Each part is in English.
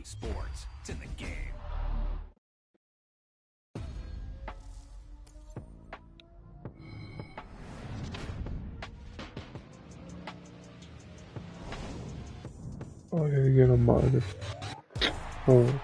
sports. It's in the game. Oh, yeah, get a monitor. Oh.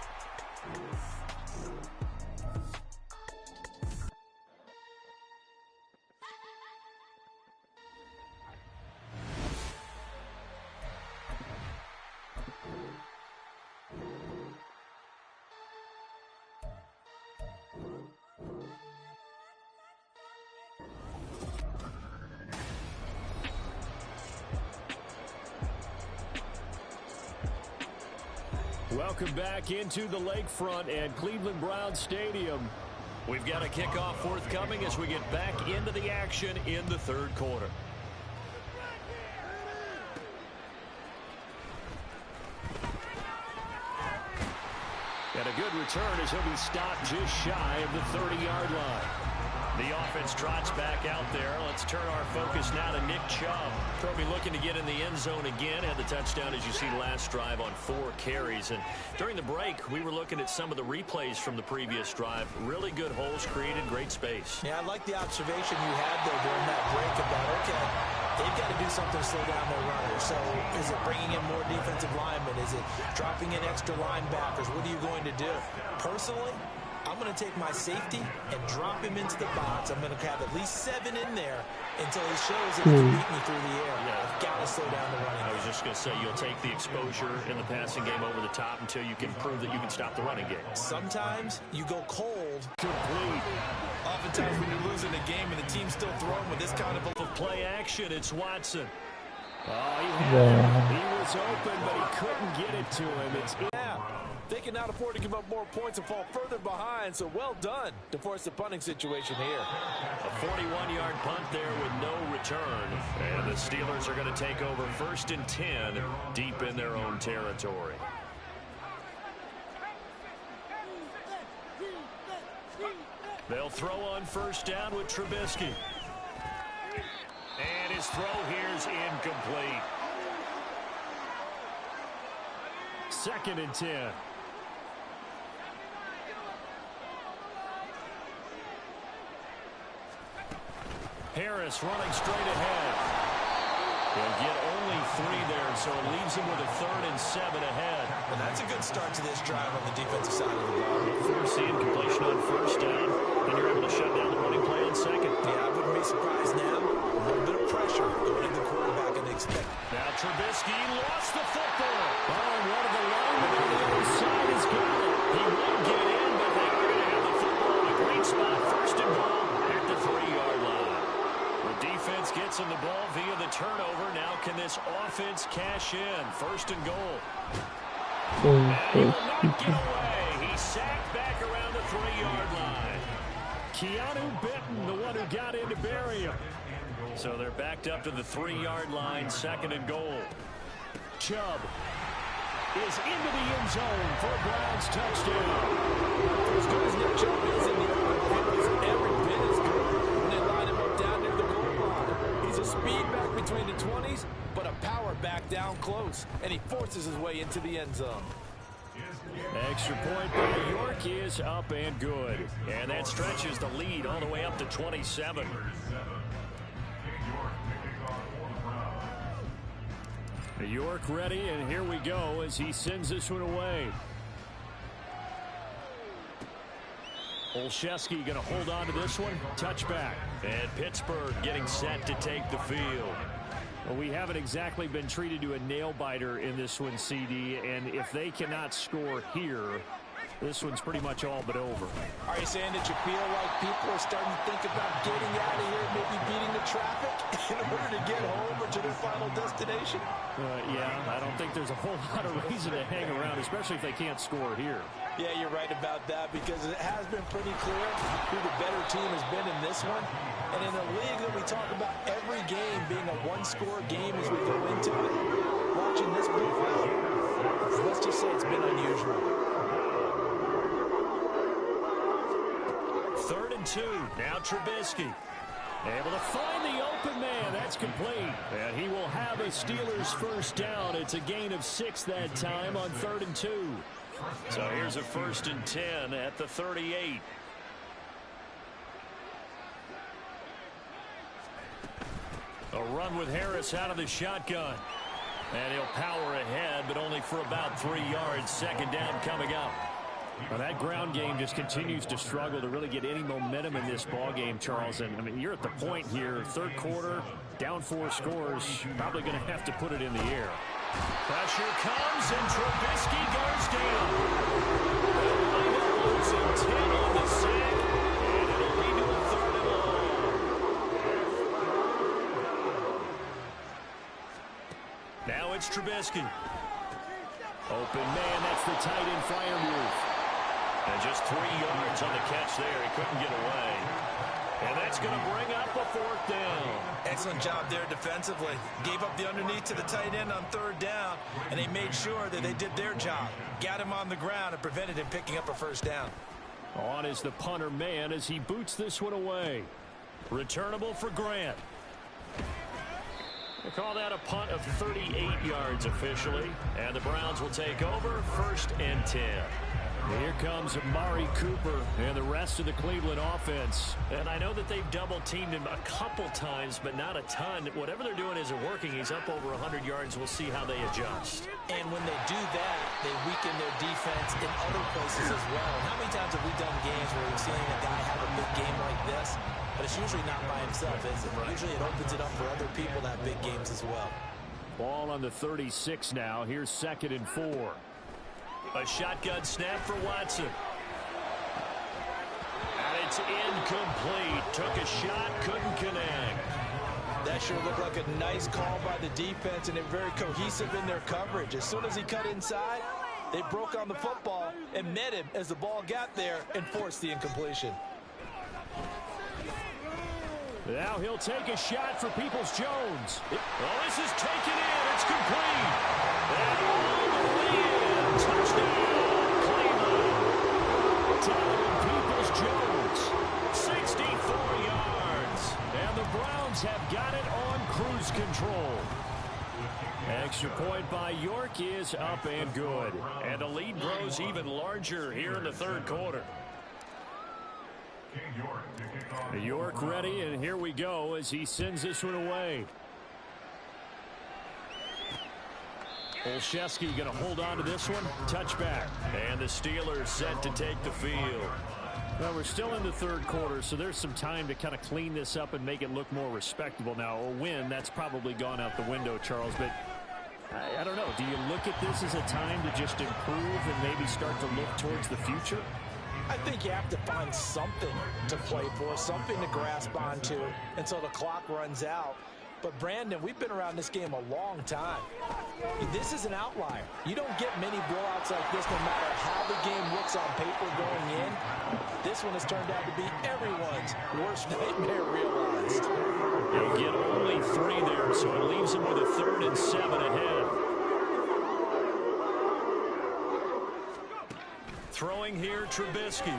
Welcome back into the lakefront at Cleveland Browns Stadium. We've got a kickoff forthcoming as we get back into the action in the third quarter. And a good return as he'll be stopped just shy of the 30-yard line. The offense trots back out there. Let's turn our focus now to Nick Chubb. Probably looking to get in the end zone again. Had the touchdown, as you see, last drive on 4 carries. And during the break, we were looking at some of the replays from the previous drive. Really good holes created, great space. Yeah, I like the observation you had there during that break about, okay, they've got to do something to slow down their runners. So is it bringing in more defensive linemen? Is it dropping in extra linebackers? What are you going to do? Personally, I'm going to take my safety and drop him into the box. I'm going to have at least 7 in there until he shows that he can beat me through the air. Yeah. I've got to slow down the running game. I was just going to say, you'll take the exposure in the passing game over the top until you can prove that you can stop the running game. Sometimes you go cold. Complete. Oftentimes when you're losing a game and the team's still throwing with this kind of play action, it's Watson. Oh, he was open, but he couldn't get it to him. They cannot afford to give up more points and fall further behind, so well done to force the punting situation here. A 41-yard punt there with no return. And the Steelers are going to take over 1st and 10 deep in their own territory. They'll throw on 1st down with Trubisky. And his throw here is incomplete. 2nd and 10. Harris running straight ahead. He'll get only 3 there, so it leaves him with a 3rd and 7 ahead. And that's a good start to this drive on the defensive side of the ball. Force the incompletion on 1st down, and you're able to shut down the running play on 2nd. Yeah, I wouldn't be surprised now. A little bit of pressure going into the quarterback and expect. Now Trubisky lost the football. Oh, and one of the linemen on the other side has got it. He won't get in, but they are going to have the football in a great spot. 1st and goal at the 3-yard line. The defense gets in the ball via the turnover. Now can this offense cash in? 1st and goal. And he will not get away. He's sacked back around the 3-yard line. Keanu Benton, the one who got in to bury him. So they're backed up to the 3-yard line, 2nd and goal. Chubb is into the end zone for a Browns touchdown. As good as Nick Chubb is in the open, he's every bit as good when they line him up down near the goal line. He's a speed back between the 20s, but a power back down close, and he forces his way into the end zone. Extra point by York is up and good. And that stretches the lead all the way up to 27. York ready, and here we go as he sends this one away. Olszewski going to hold on to this one. Touchback. And Pittsburgh getting set to take the field. Well, we haven't exactly been treated to a nail-biter in this one, CD, and if they cannot score here, this one's pretty much all but over. Are you saying that you feel like people are starting to think about getting out of here, maybe beating the traffic in order to get home or to their final destination? Yeah, I don't think there's a whole lot of reason to hang around, especially if they can't score here. Yeah, you're right about that, because it has been pretty clear who the better team has been in this one. And in a league that we talk about every game being a one-score game as we go into it, watching this ball, let's just say it's been unusual. 3rd and 2. Now Trubisky. Able to find the open man. That's complete. And he will have a Steelers 1st down. It's a gain of 6 that time on 3rd and 2. So here's a 1st and 10 at the 38. A run with Harris out of the shotgun. And he'll power ahead, but only for about 3 yards. 2nd down coming up. Well, that ground game just continues to struggle to really get any momentum in this ball game, Charles. And I mean, you're at the point here, 3rd quarter, down 4 scores, probably going to have to put it in the air. Pressure comes, and Trubisky goes down. Losing 10 on the sack, and it'll lead to a 3rd and long. Now it's Trubisky. Open man, that's the tight end fire move. And just 3 yards on the catch there. He couldn't get away. And that's going to bring up a 4th down. Excellent job there defensively. Gave up the underneath to the tight end on 3rd down, and they made sure that they did their job. Got him on the ground and prevented him picking up a 1st down. On is the punter man as he boots this one away. Returnable for Grant. They call that a punt of 38 yards officially. And the Browns will take over, 1st and 10. Here comes Amari Cooper and the rest of the Cleveland offense. And I know that they've double-teamed him a couple times, but not a ton. Whatever they're doing isn't working. He's up over 100 yards. We'll see how they adjust. And when they do that, they weaken their defense in other places as well. How many times have we done games where we've seen a guy have a big game like this? But it's usually not by himself, is it? Usually it opens it up for other people to have big games as well. Ball on the 36 now. Here's 2nd and 4. A shotgun snap for Watson. And it's incomplete. Took a shot, couldn't connect. That sure looked like a nice call by the defense, and they're very cohesive in their coverage. As soon as he cut inside, they broke on the football and met him as the ball got there and forced the incompletion. Now he'll take a shot for Peoples-Jones. Well, this is taken in. It's complete. And all the way in. Touchdown, Cleveland. Donovan Peoples-Jones, 64 yards. And the Browns have got it on cruise control. Extra point by York is up and good. And the lead grows even larger here in the 3rd quarter. York ready, and here we go as he sends this one away. Olszewski going to hold on to this one. Touchback. And the Steelers set to take the field. Well, we're still in the 3rd quarter, so there's some time to kind of clean this up and make it look more respectable. Now, a win, that's probably gone out the window, Charles, but I don't know. Do you look at this as a time to just improve and maybe start to look towards the future? I think you have to find something to play for, something to grasp onto until the clock runs out. But, Brandon, we've been around this game a long time. This is an outlier. You don't get many blowouts like this no matter how the game looks on paper going in. This one has turned out to be everyone's worst nightmare realized. He'll get only 3 there, so it leaves him with a 3rd and 7 ahead. Throwing here, Trubisky.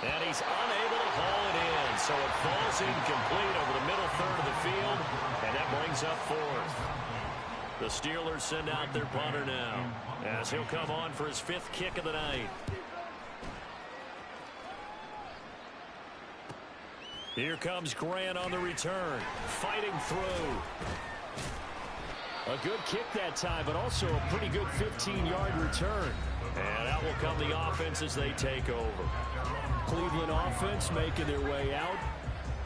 And he's unable to haul it in, so it falls incomplete over the middle 3rd of the field, and that brings up 4th. The Steelers send out their punter now, as he'll come on for his 5th kick of the night. Here comes Grant on the return, fighting through. A good kick that time, but also a pretty good 15-yard return. And out will come the offense as they take over. Cleveland offense making their way out.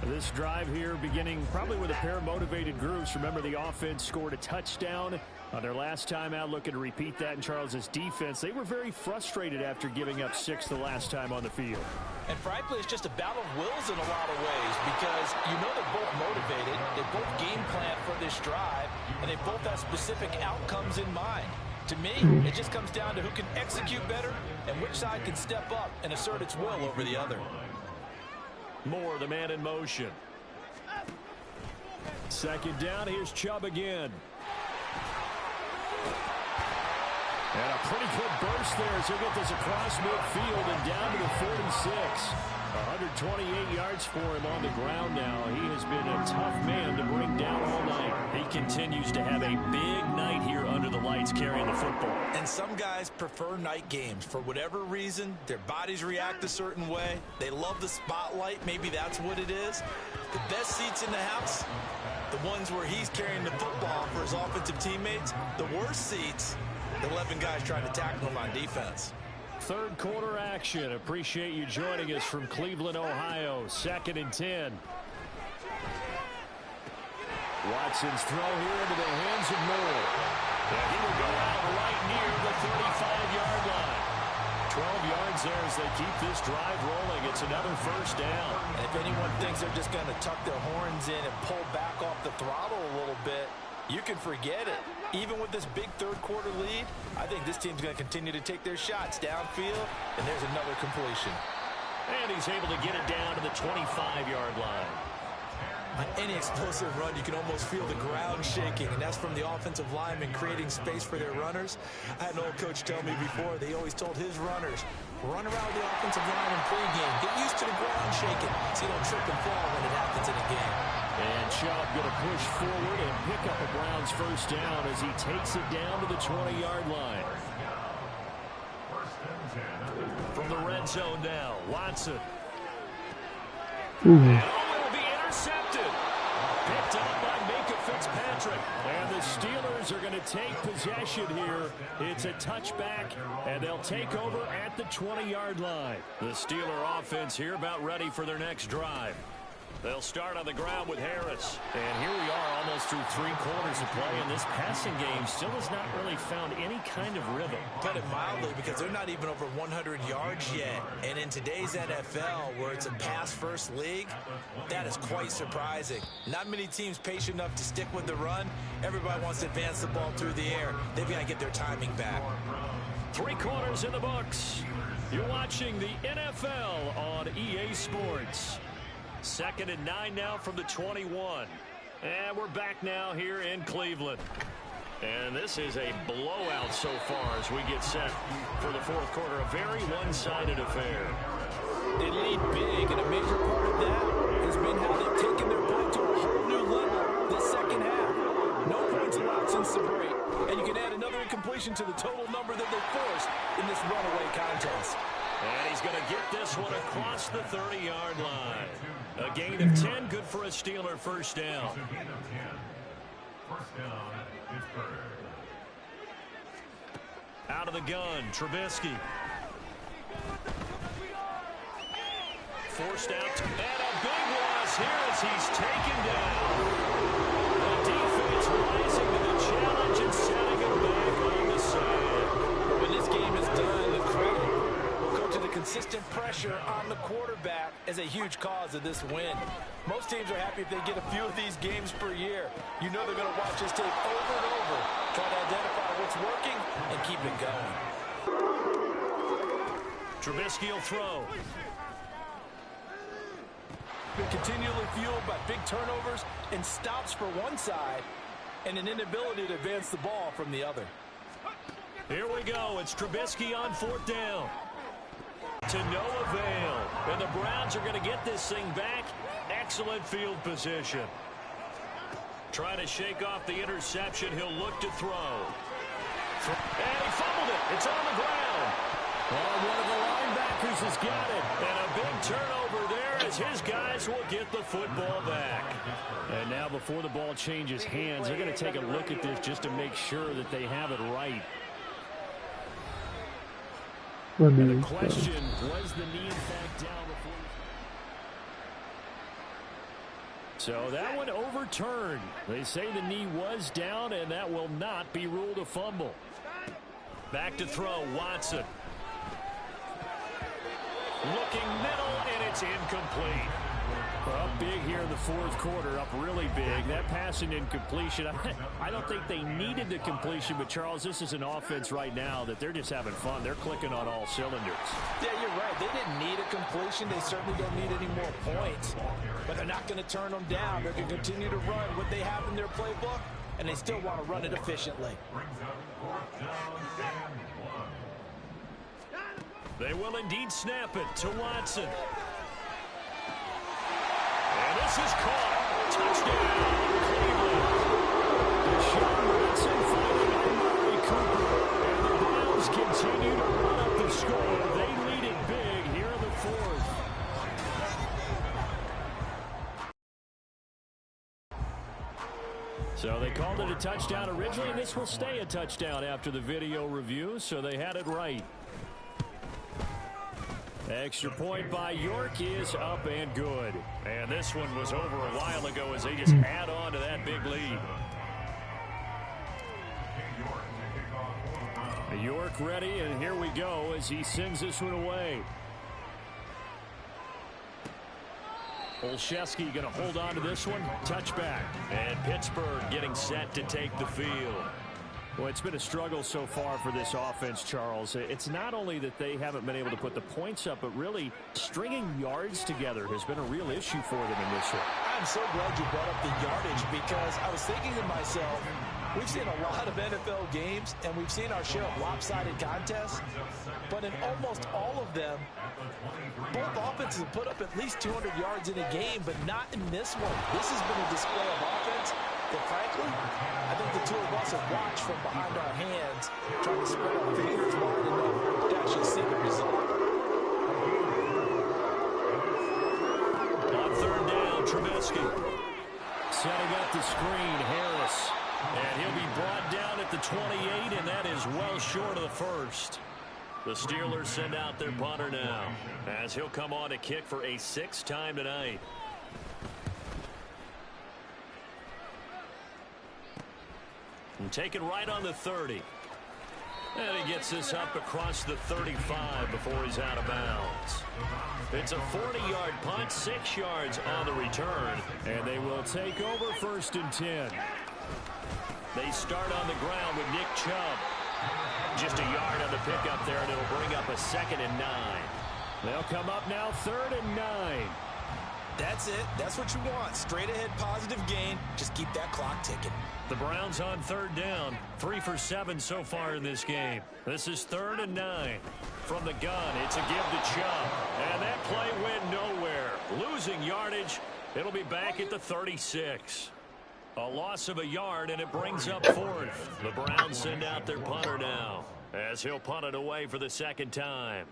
This drive here beginning probably with a pair of motivated groups. Remember, the offense scored a touchdown on their last time out. Looking to repeat that in Charles's defense. They were very frustrated after giving up 6 the last time on the field. And frankly, it's just a battle of wills in a lot of ways because you know they're both motivated. They both game plan for this drive, and they both have specific outcomes in mind. To me, it just comes down to who can execute better and which side can step up and assert its will over the other. Moore, the man in motion. 2nd down, here's Chubb again. And a pretty good burst there as he'll get this across midfield and down to the 46. 128 yards for him on the ground now. He has been a tough man to bring down all night. He continues to have a big night here under the lights carrying the football. And some guys prefer night games. For whatever reason, their bodies react a certain way. They love the spotlight. Maybe that's what it is. The best seats in the house, the ones where he's carrying the football for his offensive teammates. The worst seats, the 11 guys trying to tackle him on defense. Third quarter action. Appreciate you joining us from Cleveland, Ohio. 2nd and 10. Watson's throw here into the hands of Moore. And he will go out right near the 35-yard line. 12 yards there as they keep this drive rolling. It's another first down. And if anyone thinks they're just going to tuck their horns in and pull back off the throttle a little bit, you can forget it. Even with this big third quarter lead, I think this team's going to continue to take their shots downfield, and there's another completion. And he's able to get it down to the 25-yard line. On any explosive run, you can almost feel the ground shaking, and that's from the offensive linemen creating space for their runners. I had an old coach tell me before, they always told his runners, run around the offensive line in pregame. Get used to the ground shaking so you don't trip and fall when it happens in a game. And Chubb going to push forward and pick up a Browns first down as he takes it down to the 20-yard line. From the red zone now, Watson. And will be intercepted. Picked up by Minka Fitzpatrick. And the Steelers are going to take possession here. It's a touchback, and they'll take over at the 20-yard line. The Steeler offense here about ready for their next drive. They'll start on the ground with Harris. And here we are almost through 3 quarters of play, and this passing game still has not really found any kind of rhythm. Put it mildly, because they're not even over 100 yards yet. And in today's NFL, where it's a pass-first league, that is quite surprising. Not many teams patient enough to stick with the run. Everybody wants to advance the ball through the air. They've got to get their timing back. 3 quarters in the books. You're watching the NFL on EA Sports. 2nd and 9 now from the 21. And we're back now here in Cleveland. And this is a blowout so far as we get set for the 4th quarter. A very one-sided affair. They lead big, and a major part of that has been how they've taken their play to a whole new level this second half. No points allowed since the break. And you can add another incompletion to the total number that they forced in this runaway contest. And he's going to get this one across the 30-yard line. A gain of 10, good for a Steeler first down. Out of the gun, Trubisky. Forced out, and a big loss here as he's taken down. The defense rising to the challenge and setting him back on the side. When this game is done, the credit will go to the consistent pressure on the quarterback as a huge cause of this win. Most teams are happy if they get a few of these games per year. You know they're going to watch this tape over and over, try to identify what's working and keep it going. Trubisky will throw. Been continually fueled by big turnovers and stops for one side and an inability to advance the ball from the other. Here we go. It's Trubisky on 4th down. To no avail. And the Browns are going to get this thing back. Excellent field position. Trying to shake off the interception. He'll look to throw. And he fumbled it. It's on the ground. Oh, one of the linebackers has got it. And a big turnover there as his guys will get the football back. And now before the ball changes hands, they're going to take a look at this just to make sure that they have it right. And the question, was the knee in fact down before? So that one overturned. They say the knee was down, and that will not be ruled a fumble. Back to throw, Watson. Looking middle, and it's incomplete. Up big here in the 4th quarter, up really big. That pass and incompletion, I don't think they needed the completion, but Charles, this is an offense right now that they're just having fun. They're clicking on all cylinders. Yeah, you're right. They didn't need a completion. They certainly don't need any more points. But they're not going to turn them down. They're going to continue to run what they have in their playbook, and they still want to run it efficiently. They will indeed snap it to Watson. And this is caught. Touchdown, Cleveland. Deshaun Watson followed by Murray Cooper. And the Browns continue to run up the score. They lead it big here in the fourth. So they called it a touchdown originally, and this will stay a touchdown after the video review, so they had it right. Extra point by York is up and good. And this one was over a while ago as they just add on to that big lead. York ready, and here we go as he sends this one away. Olszewski going to hold on to this one. Touchback. And Pittsburgh getting set to take the field. Well, it's been a struggle so far for this offense, Charles. It's not only that they haven't been able to put the points up, but really stringing yards together has been a real issue for them in this one. I'm so glad you brought up the yardage because I was thinking to myself, we've seen a lot of NFL games, and we've seen our share of lopsided contests, but in almost all of them, both offenses have put up at least 200 yards in a game, but not in this one. This has been a display of offense that, frankly, I think the two of us have watched from behind our hands, trying to spread our fingers wide enough to actually see the result. On third down, Trubisky. Setting up the screen, Harris. And he'll be brought down at the 28, and that is well short of the first. The Steelers send out their punter now, as he'll come on to kick for a sixth time tonight. And take it right on the 30. And he gets this up across the 35 before he's out of bounds. It's a 40-yard punt, 6 yards on the return, and they will take over first and 10. They start on the ground with Nick Chubb. Just a yard on the pickup there, and it'll bring up a 2nd and 9. They'll come up now 3rd and 9. That's it. That's what you want. Straight ahead positive gain. Just keep that clock ticking. The Browns on third down. 3 for 7 so far in this game. This is 3rd and 9. From the gun, it's a give to Chubb. And that play went nowhere. Losing yardage. It'll be back at the 36. A loss of a yard, and it brings up 4th. The Browns send out their punter now, as he'll punt it away for the 2nd time.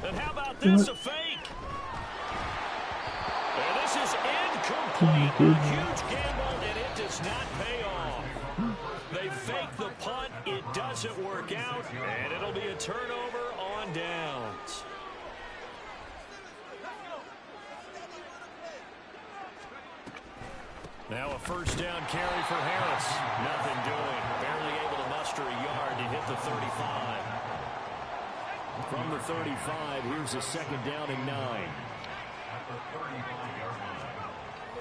And how about this, a fake? And this is incomplete. A huge gamble, and it does not pay off. They fake the punt. It doesn't work out, and it'll be a turnover on downs. Now a first down carry for Harris. Nothing doing. Barely able to muster a yard to hit the 35. From the 35, here's a 2nd down and 9.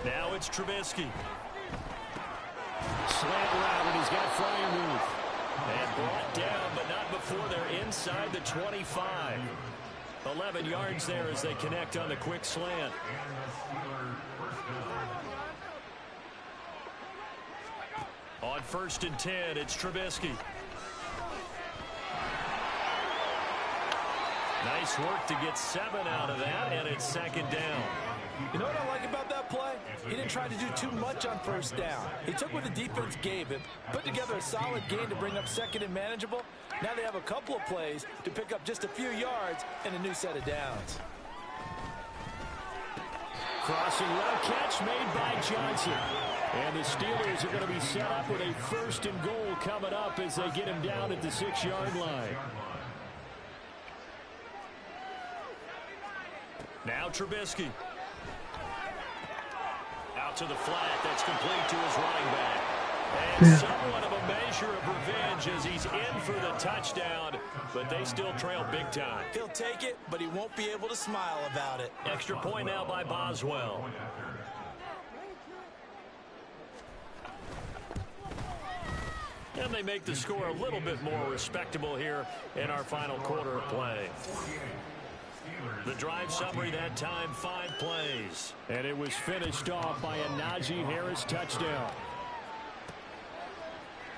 Now it's Trubisky. Slant route, and he's got Freiermuth. And brought down, but not before they're inside the 25. 11 yards there as they connect on the quick slant. On 1st and 10, it's Trubisky. Nice work to get 7 out of that, and it's 2nd down. You know what I like about that play? He didn't try to do too much on first down. He took what the defense gave him, put together a solid gain to bring up 2nd and manageable. Now they have a couple of plays to pick up just a few yards and a new set of downs. Crossing route catch made by Johnson. And the Steelers are going to be set up with a 1st and goal coming up as they get him down at the 6-yard line. Now Trubisky. Out to the flat. That's complete to his running back. And somewhat of a measure of revenge as he's in for the touchdown, but they still trail big time. He'll take it, but he won't be able to smile about it. Extra point now by Boswell. And they make the score a little bit more respectable here in our final quarter of play. The drive summary that time, 5 plays. And it was finished off by a Najee Harris touchdown.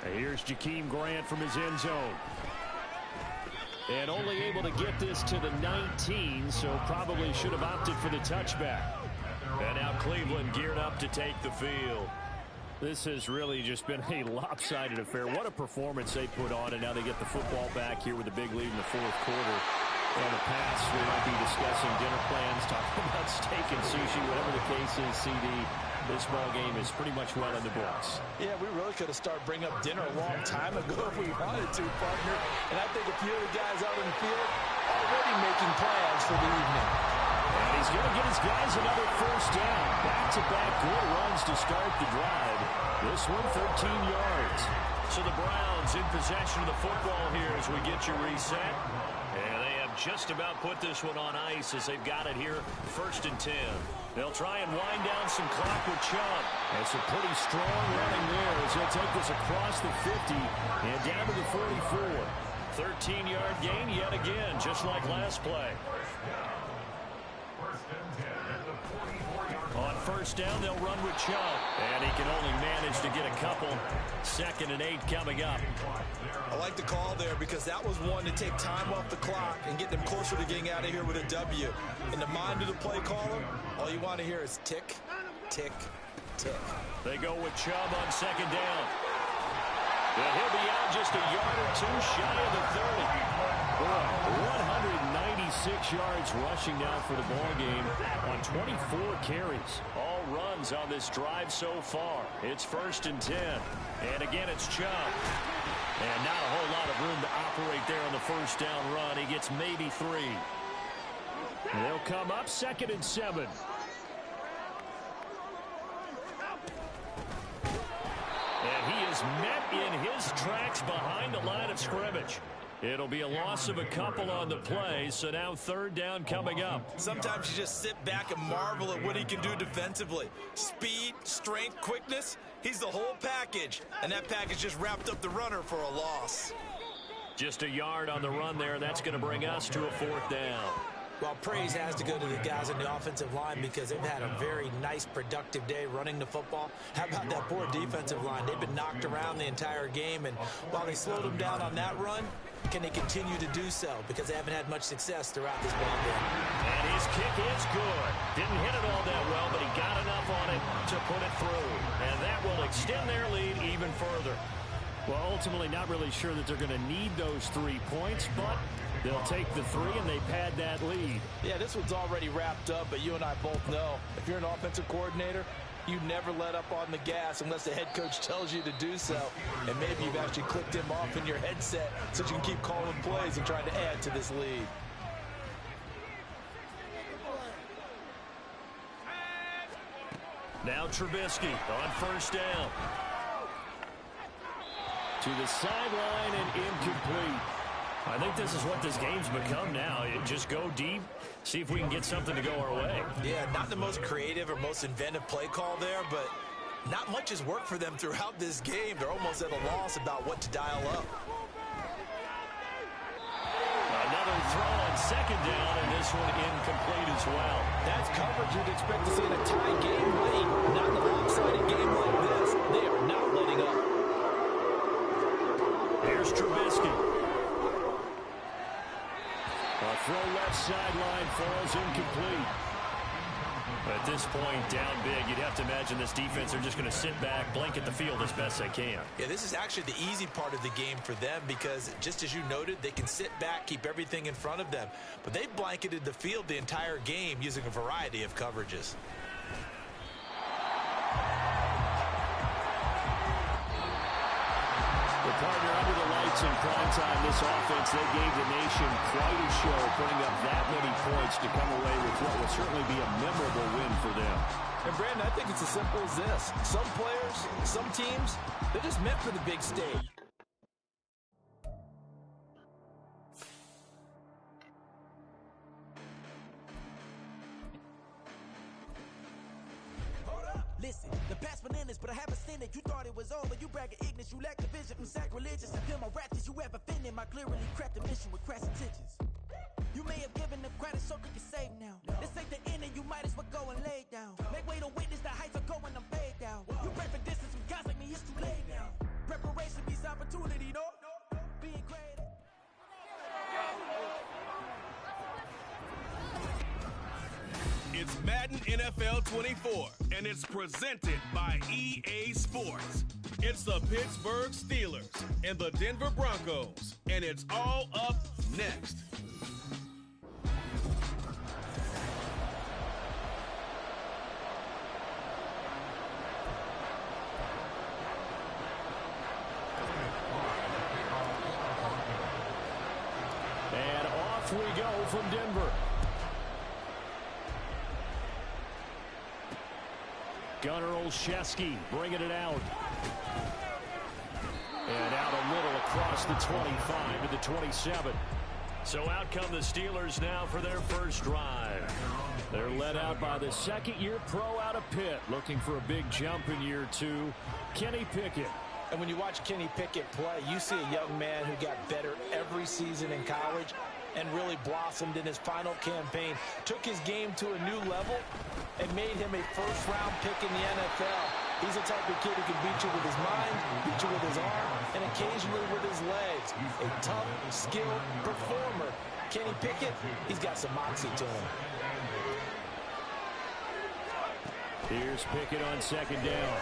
And here's Jakeem Grant from his end zone. And only able to get this to the 19, so probably should have opted for the touchback. And now Cleveland geared up to take the field. This has really just been a lopsided affair. What a performance they put on, and now they get the football back here with a big lead in the fourth quarter. In the past, we might be discussing dinner plans, talking about steak and sushi, whatever the case is, CD. This ball game is pretty much well in the books. Yeah, we really could have started bringing up dinner a long time ago if we wanted to, partner. And I think a few of the guys out in the field already making plans for the evening. And he's going to get his guys another first down. Back-to-back good runs to start the drive. This one, 13 yards. So the Browns in possession of the football here as we get you reset. And they have just about put this one on ice as they've got it here, 1st and 10. They'll try and wind down some clock with Chubb. That's a pretty strong running there as he'll take this across the 50 and down to the 44. 13-yard gain yet again, just like last play. On 1st down, they'll run with Chubb. And he can only manage to get a couple. 2nd and 8 coming up. I like the call there because that was one to take time off the clock and get them closer to getting out of here with a W. In the mind of the play caller, all you want to hear is tick, tick, tick. They go with Chubb on 2nd down. And he'll be out just a yard or two shy of the 30. Boy, 196 yards rushing now for the ball game on 24 carries. All runs on this drive so far. It's 1st and 10. And again, it's Chubb. And not a whole lot of room to operate there on the 1st down run. He gets maybe 3. They'll come up 2nd and 7. And he is met in his tracks behind the line of scrimmage. It'll be a loss of a couple on the play, so now 3rd down coming up. Sometimes you just sit back and marvel at what he can do defensively. Speed, strength, quickness, he's the whole package. And that package just wrapped up the runner for a loss. Just a yard on the run there. That's going to bring us to a 4th down. Well, praise has to go to the guys on the offensive line because they've had a very nice, productive day running the football. How about that poor defensive line? They've been knocked around the entire game, and while they slowed them down on that run, can they continue to do so? Because they haven't had much success throughout this ball game. And his kick is good. Didn't hit it all that well, but he got enough on it to put it through. And that will extend their lead even further. Well, ultimately, not really sure that they're going to need those 3 points, but they'll take the 3 and they pad that lead. Yeah, this one's already wrapped up, but you and I both know if you're an offensive coordinator, you never let up on the gas unless the head coach tells you to do so. And maybe you've actually clicked him off in your headset so you can keep calling plays and trying to add to this lead. Now Trubisky on 1st down. To the sideline and incomplete. I think this is what this game's become now. Just go deep, see if we can get something to go our way. Yeah, not the most creative or most inventive play call there, but not much has worked for them throughout this game. They're almost at a loss about what to dial up. Another throw on 2nd down, and this one incomplete as well. That's coverage you'd expect to see in a tie game late. Not in a lopsided game like this. They are not letting up. Here's Trubisky. A throw left sideline falls incomplete. At this point, down big, you'd have to imagine this defense are just going to sit back, blanket the field as best they can. Yeah, this is actually the easy part of the game for them because, just as you noted, they can sit back, keep everything in front of them. But they've blanketed the field the entire game using a variety of coverages. Partner, under the lights in prime time, this offense, they gave the nation quite a show, putting up that many points to come away with what will certainly be a memorable win for them. And, Brandon, I think it's as simple as this. Some players, some teams, they're just meant for the big stage. Listen, the past bananas, but I haven't seen it. You thought it was over, you bragging ignorance, you lack the vision. I'm sacrilegious, I feel my wrath as you ever offended. My clearly crafted mission with crass intentions. You may have given them credit so they can save now. This ain't the end and you might as well go and lay down. Make way to witness the heights are going, I'm paid down. You pray for distance with guys like me, it's too late now. Preparation be Madden NFL 24, and it's presented by EA Sports. It's the Pittsburgh Steelers and the Denver Broncos, and it's all up next. And off we go from Denver. Gunnar Olszewski bringing it out. And out a little across the 25 to the 27. So out come the Steelers now for their first drive. They're led out by the second-year pro out of Pitt, looking for a big jump in year two, Kenny Pickett. And when you watch Kenny Pickett play, you see a young man who got better every season in college and really blossomed in his final campaign, took his game to a new level, and made him a first-round pick in the NFL. He's the type of kid who can beat you with his mind, beat you with his arm, and occasionally with his legs. A tough, skilled performer. Kenny Pickett, he's got some moxie to him. Here's Pickett on second down.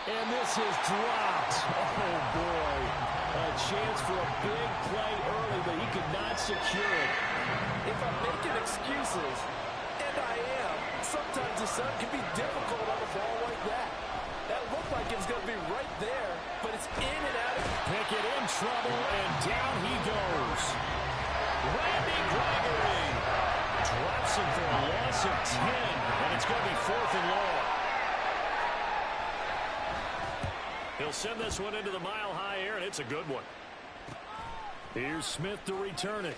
And this is dropped. Oh, boy. A chance for a big play early, but he could not secure it. If I'm making excuses, and I am, sometimes the sun can be difficult on a ball like that. That looked like it was going to be right there, but it's in and out. Pickett in trouble, and down he goes. Randy Gregory drops him for a loss of 10, and it's going to be 4th and long. He'll send this one into the mile-high air, and it's a good one. Here's Smith to return it.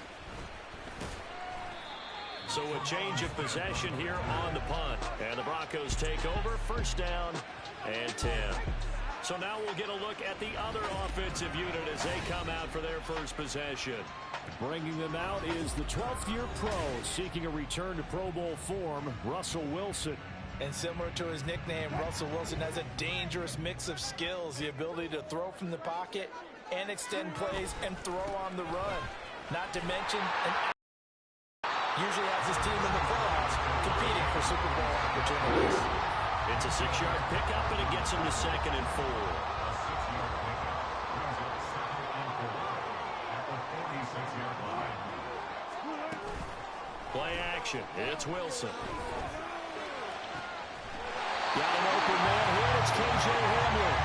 So a change of possession here on the punt. And the Broncos take over, first down and 10. So now we'll get a look at the other offensive unit as they come out for their first possession. Bringing them out is the 12th-year pro seeking a return to Pro Bowl form, Russell Wilson. And similar to his nickname, Russell Wilson has a dangerous mix of skills, the ability to throw from the pocket and extend plays and throw on the run. Not to mention, usually has his team in the playoffs competing for Super Bowl opportunities. It's a 6-yard pickup, and it gets him to 2nd and 4. Play action. It's Wilson. Got an open man here. It's K.J. Hamler.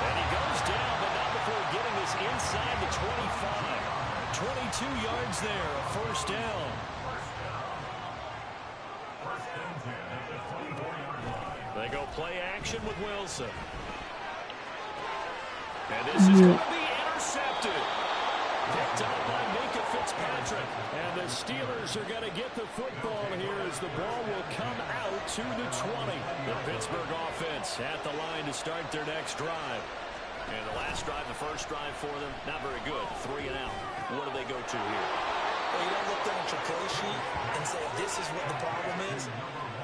And he goes down, but not before getting this inside the 25. 22 yards there, a first down. They go play action with Wilson. And this is going to be intercepted. Picked up by Minka Fitzpatrick. And the Steelers are going to get the football here as the ball will come out to the 20. The Pittsburgh offense at the line to start their next drive. And the last drive, the first drive for them, not very good. 3 and out. What do they go to here? Well, you don't look down at your play sheet and say, this is what the problem is.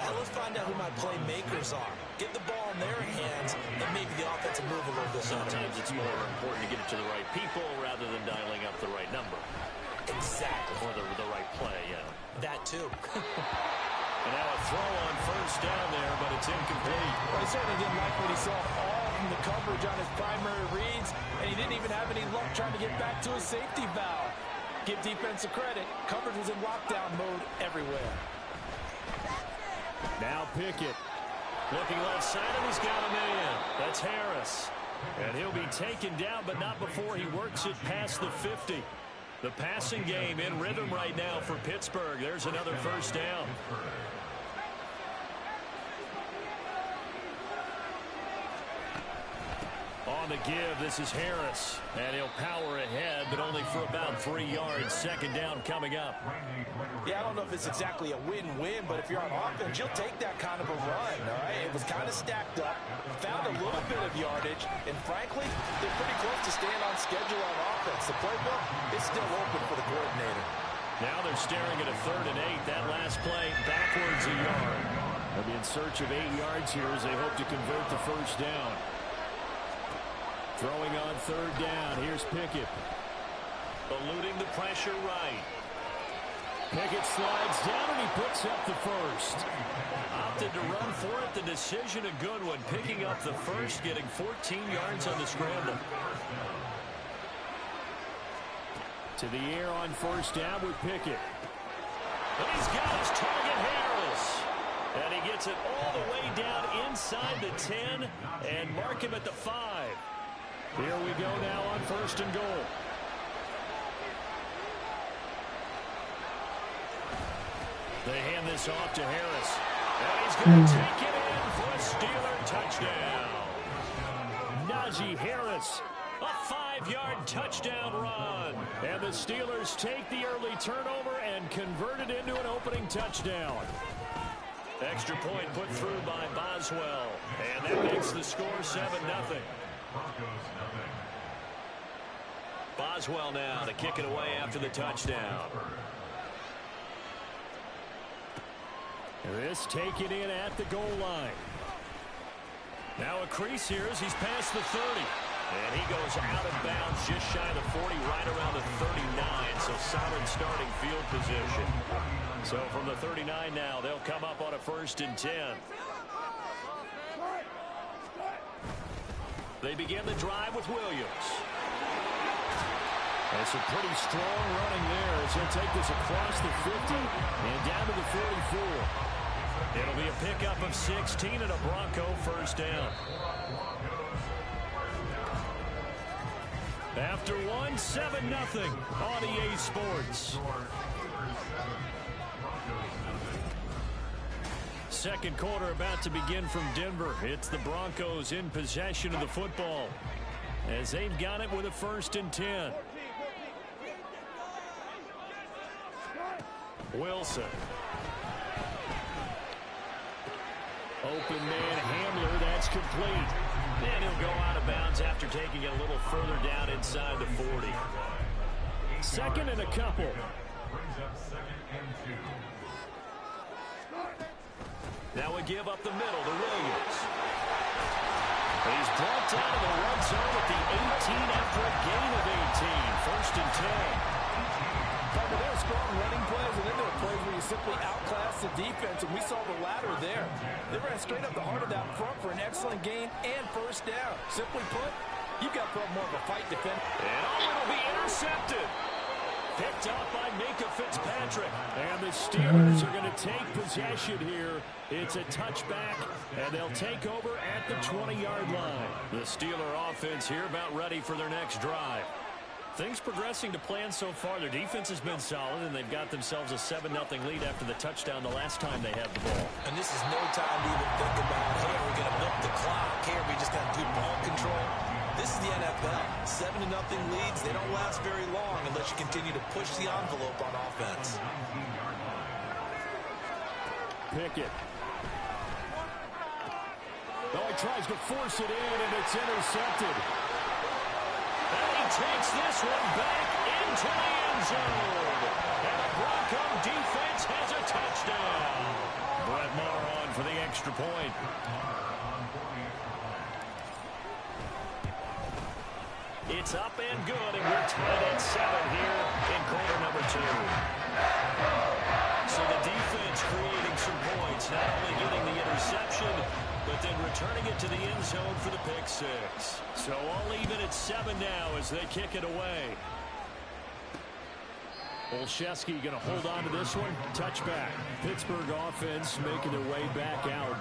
Let's find out who my playmakers are. Get the ball in their hands and maybe the offense will move a little bit. Sometimes it's more important to get it to the right people rather than dialing up the right number. Exactly. Or the right play, yeah. That too. And now a throw on first down there, but it's incomplete. Well, he certainly didn't like what he saw all from the coverage on his primary reads, and he didn't even have any luck trying to get back to his safety valve. Give defense a credit. Coverage was in lockdown mode everywhere. Now Pickett. Looking left side, and he's got a man. That's Harris. And he'll be taken down, but not before he works it past the 50. The passing game in rhythm right now for Pittsburgh. There's another first down. On the give, this is Harris. And he'll power ahead, but only for about 3 yards. Second down coming up. Yeah, I don't know if it's exactly a win-win, but if you're on offense, you'll take that kind of a run, all right? It was kind of stacked up, found a little bit of yardage, and frankly, they're pretty close to staying on schedule on offense. The playbook is still open for the coordinator. Now they're staring at a 3rd and 8. That last play, backwards a yard. They'll be in search of 8 yards here as they hope to convert the first down. Throwing on 3rd down. Here's Pickett. Eluding the pressure right. Pickett slides down, and he picks up the first. Opted to run for it. The decision a good one. Picking up the first, getting 14 yards on the scramble. To the air on first down with Pickett. And he's got his target, Harris. And he gets it all the way down inside the 10 and mark him at the 5. Here we go now on first and goal. They hand this off to Harris. And he's going to take it in for a Steeler touchdown. Najee Harris, a 5-yard touchdown run. And the Steelers take the early turnover and convert it into an opening touchdown. Extra point put through by Boswell. And that makes the score 7-0. Boswell now to kick it away after the touchdown. This taken in at the goal line. Now a crease here as he's past the 30. And he goes out of bounds just shy of the 40, right around the 39. So solid starting field position. So from the 39 now, they'll come up on a 1st and 10. They begin the drive with Williams. That's a pretty strong running there as he'll take this across the 50 and down to the 44. It'll be a pickup of 16 and a Bronco 1st down. After one, 7-0 on EA Sports. Second quarter about to begin from Denver. It's the Broncos in possession of the football as they've got it with a 1st and 10. Wilson. Open man Hamler, that's complete. And he'll go out of bounds after taking it a little further down inside the 40. 2nd and a couple. Now we give up the middle to Williams. He's brought down to the red zone at the 18 after a gain of 18. 1st and 10. There are strong running plays, and then there are plays where you simply outclass the defense, and we saw the latter there. They ran straight up the heart of that front for an excellent gain and 1st down. Simply put, you've got to put more of a fight defense. And it'll be intercepted. Picked up by Minka Fitzpatrick. And the Steelers are going to take possession here. It's a touchback, and they'll take over at the 20-yard line. The Steeler offense here about ready for their next drive. Things progressing to plan so far. Their defense has been solid, and they've got themselves a 7-0 lead after the touchdown the last time they had the ball. And this is no time to even think about, hey, are we going to milk the clock? Hey, are we just going to do ball control? This is the NFL. 7-0 leads, they don't last very long unless you continue to push the envelope on offense. Pickett. Oh, he tries to force it in, and it's intercepted. And he takes this one back into the end zone. And the Bronco defense has a touchdown. Brett Maher on for the extra point. It's up and good, and we're tied at 7 here in quarter number 2. So the defense creating some points, not only getting the interception, but then returning it to the end zone for the pick 6. So all even at 7 now as they kick it away. Olszewski going to hold on to this one. Touchback. Pittsburgh offense making their way back out.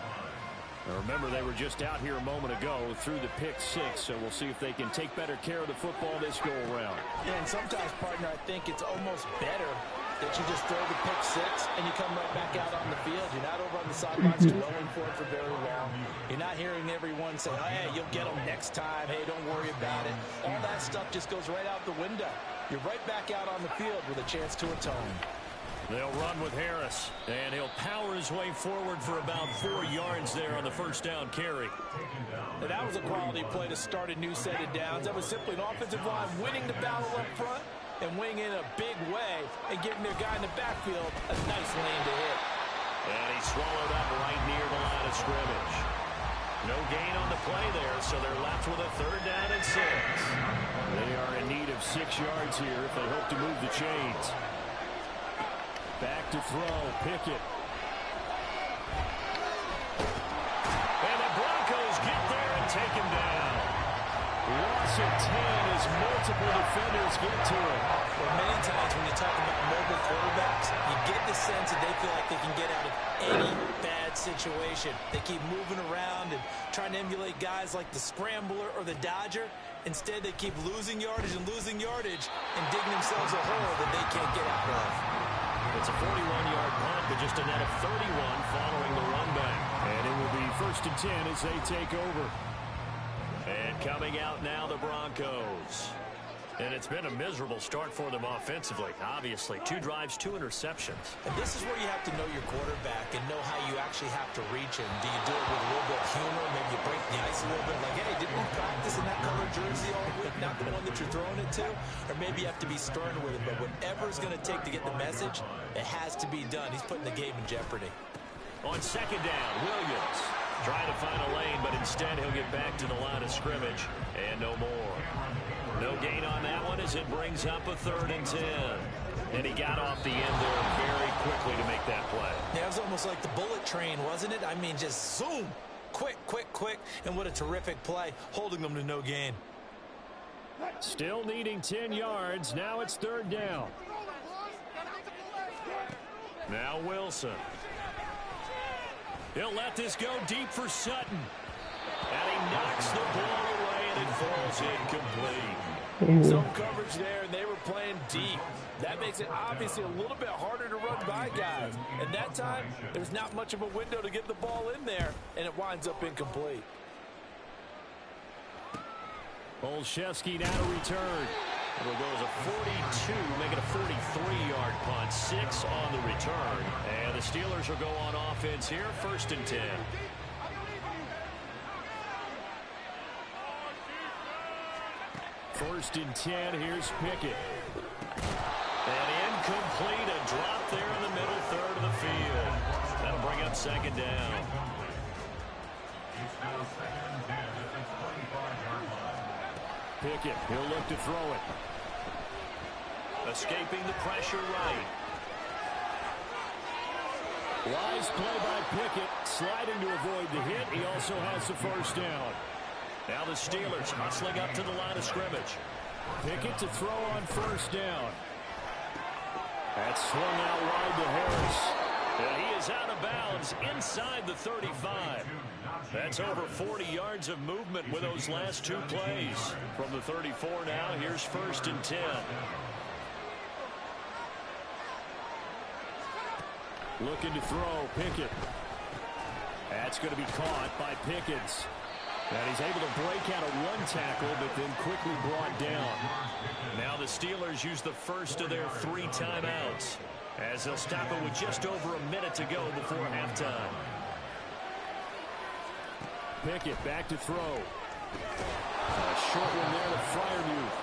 Now remember, they were just out here a moment ago through the pick 6, so we'll see if they can take better care of the football this go around. Yeah, and sometimes, partner, I think it's almost better that you just throw the pick 6 and you come right back out on the field. You're not over on the sidelines dwelling for it for very long. You're not hearing everyone say, oh, hey, you'll get them next time. Hey, don't worry about it. All that stuff just goes right out the window. You're right back out on the field with a chance to atone. They'll run with Harris, and he'll power his way forward for about 4 yards there on the 1st down carry. And that was a quality play to start a new set of downs. That was simply an offensive line winning the battle up front and winning in a big way and giving their guy in the backfield a nice lane to hit. And he swallowed up right near the line of scrimmage. No gain on the play there, so they're left with a 3rd down and 6. They are in need of 6 yards here if they hope to move the chains. Back to throw, Pickett. And the Broncos get there and take him down. Loss of 10 as multiple defenders get to him. Well, many times when you talk about mobile quarterbacks, you get the sense that they feel like they can get out of any bad situation. They keep moving around and trying to emulate guys like the Scrambler or the Dodger. Instead, they keep losing yardage and digging themselves a hole that they can't get out of. It's a 41-yard punt, but just a net of 31 following the run back. And it will be 1st and 10 as they take over. And coming out now, the Broncos. And it's been a miserable start for them offensively. Obviously, 2 drives, 2 interceptions. And this is where you have to know your quarterback and know how you actually have to reach him. Do you do it with a little bit of humor? Maybe you break the ice a little bit like, hey, didn't we practice in that color jersey all week? Not the one that you're throwing it to? Or maybe you have to be stern with him. But whatever it's going to take to get the message, it has to be done. He's putting the game in jeopardy. On 2nd down, Williams trying to find a lane, but instead he'll get back to the line of scrimmage. And no more. No gain on that one as it brings up a 3rd and 10. And he got off the end there very quickly to make that play. Yeah, it was almost like the bullet train, wasn't it? I mean, just zoom. Quick. And what a terrific play, holding them to no gain. Still needing 10 yards. Now it's 3rd down. Now Wilson. He'll let this go deep for Sutton. And he knocks the ball away, and it falls incomplete. Zone coverage there, and they were playing deep. That makes it obviously a little bit harder to run by guys. And that time, there's not much of a window to get the ball in there, and it winds up incomplete. Olszewski now to return. It'll go as a 42, make it a 43-yard punt. 6 on the return. And the Steelers will go on offense here, 1st and 10. First and 10, here's Pickett. And incomplete, a drop there in the middle third of the field. That'll bring up 2nd down. Pickett, he'll look to throw it. Escaping the pressure right. Wise play by Pickett, sliding to avoid the hit. He also has the 1st down. Now the Steelers hustling up to the line of scrimmage. Pickett to throw on 1st down. That's swung out wide to Harris. And he is out of bounds inside the 35. That's over 40 yards of movement with those last 2 plays. From the 34 now, here's 1st and 10. Looking to throw, Pickett. That's going to be caught by Pickens. And he's able to break out of 1 tackle, but then quickly brought down. Now the Steelers use the first of their 3 timeouts, as they'll stop it with just over a minute to go before halftime. Pickett back to throw. A short one there to Freiermuth.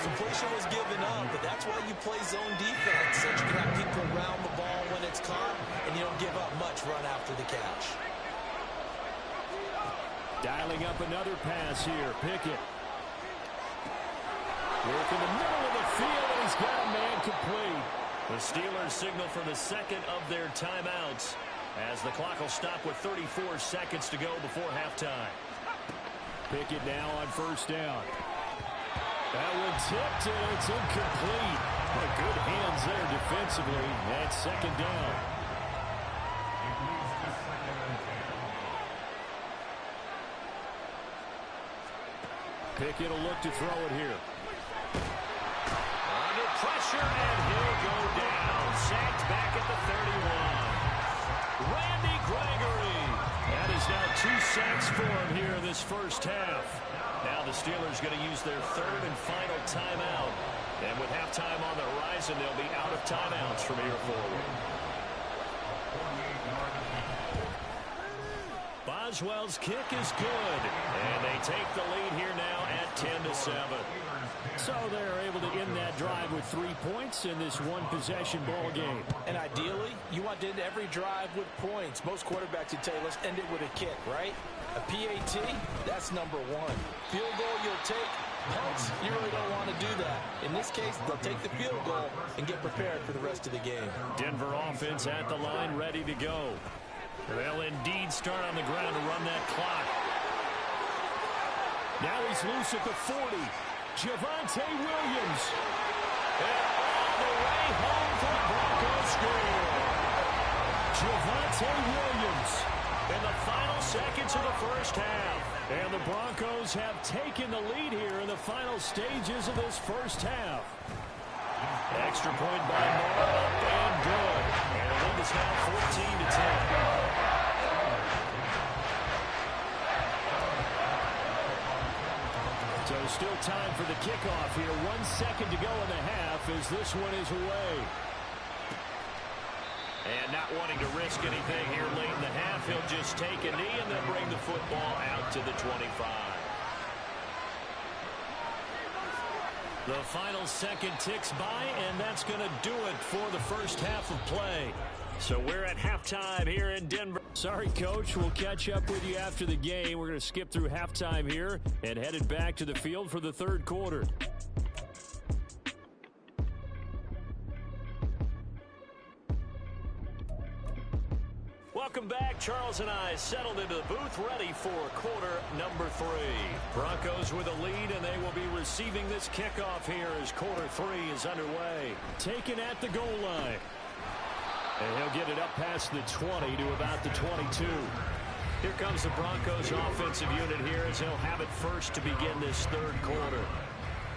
Completion was given up, but that's why you play zone defense, so you can have people around the ball when it's caught, and you don't give up much run after the catch. Dialing up another pass here, Pickett. Work in the middle of the field, and he's got a man complete. The Steelers signal for the 2nd of their timeouts, as the clock will stop with 34 seconds to go before halftime. Pickett now on 1st down. That one tipped, and it's incomplete. Good hands there defensively. That's 2nd down. Pickett will look to throw it here. Under pressure, and he'll go down. Sacked back at the 31. Randy Gregory. That is now 2 sacks for him here in this first half. Now the Steelers going to use their 3rd and final timeout. And with halftime on the horizon, they'll be out of timeouts from here forward. Boswell's kick is good. And they take the lead here now at 10-7. So they're able to end that drive with 3 points in this 1-possession ball game. And ideally, you want to end every drive with points. Most quarterbacks would tell you, let's end it with a kick, right? A PAT, that's number 1. Field goal you'll take, Punts, you really don't want to do that. In this case, they'll take the field goal and get prepared for the rest of the game. Denver offense at the line, ready to go. They'll indeed start on the ground to run that clock. Now he's loose at the 40. Javonte Williams. And all the way home for the Broncos score. Javonte Williams in the final seconds of the first half. And the Broncos have taken the lead here in the final stages of this first half. Extra point by Moore, up and good. And the lead is now 14-10. So still time for the kickoff here. 1 second to go in the half as this one is away. And not wanting to risk anything here late in the half, he'll just take a knee and then bring the football out to the 25. The final second ticks by, and that's going to do it for the first half of play. So we're at halftime here in Denver. Sorry, Coach. We'll catch up with you after the game. We're going to skip through halftime here and headed back to the field for the third quarter. Welcome back. Charles and I settled into the booth, ready for quarter number 3. Broncos with a lead, and they will be receiving this kickoff here as quarter 3 is underway. Taken at the goal line. And he'll get it up past the 20 to about the 22. Here comes the Broncos offensive unit here as he'll have it first to begin this third quarter.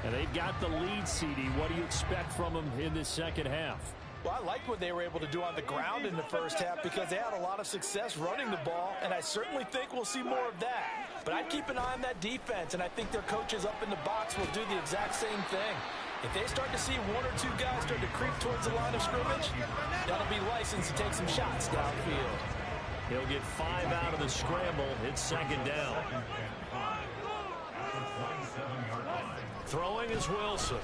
And they've got the lead, CD. What do you expect from them in this second half? Well, I liked what they were able to do on the ground in the first half because they had a lot of success running the ball, and I certainly think we'll see more of that. But I'd keep an eye on that defense, and I think their coaches up in the box will do the exact same thing. If they start to see 1 or 2 guys start to creep towards the line of scrimmage, that'll be licensed to take some shots downfield. He'll get 5 out of the scramble. It's second down. Throwing is Wilson.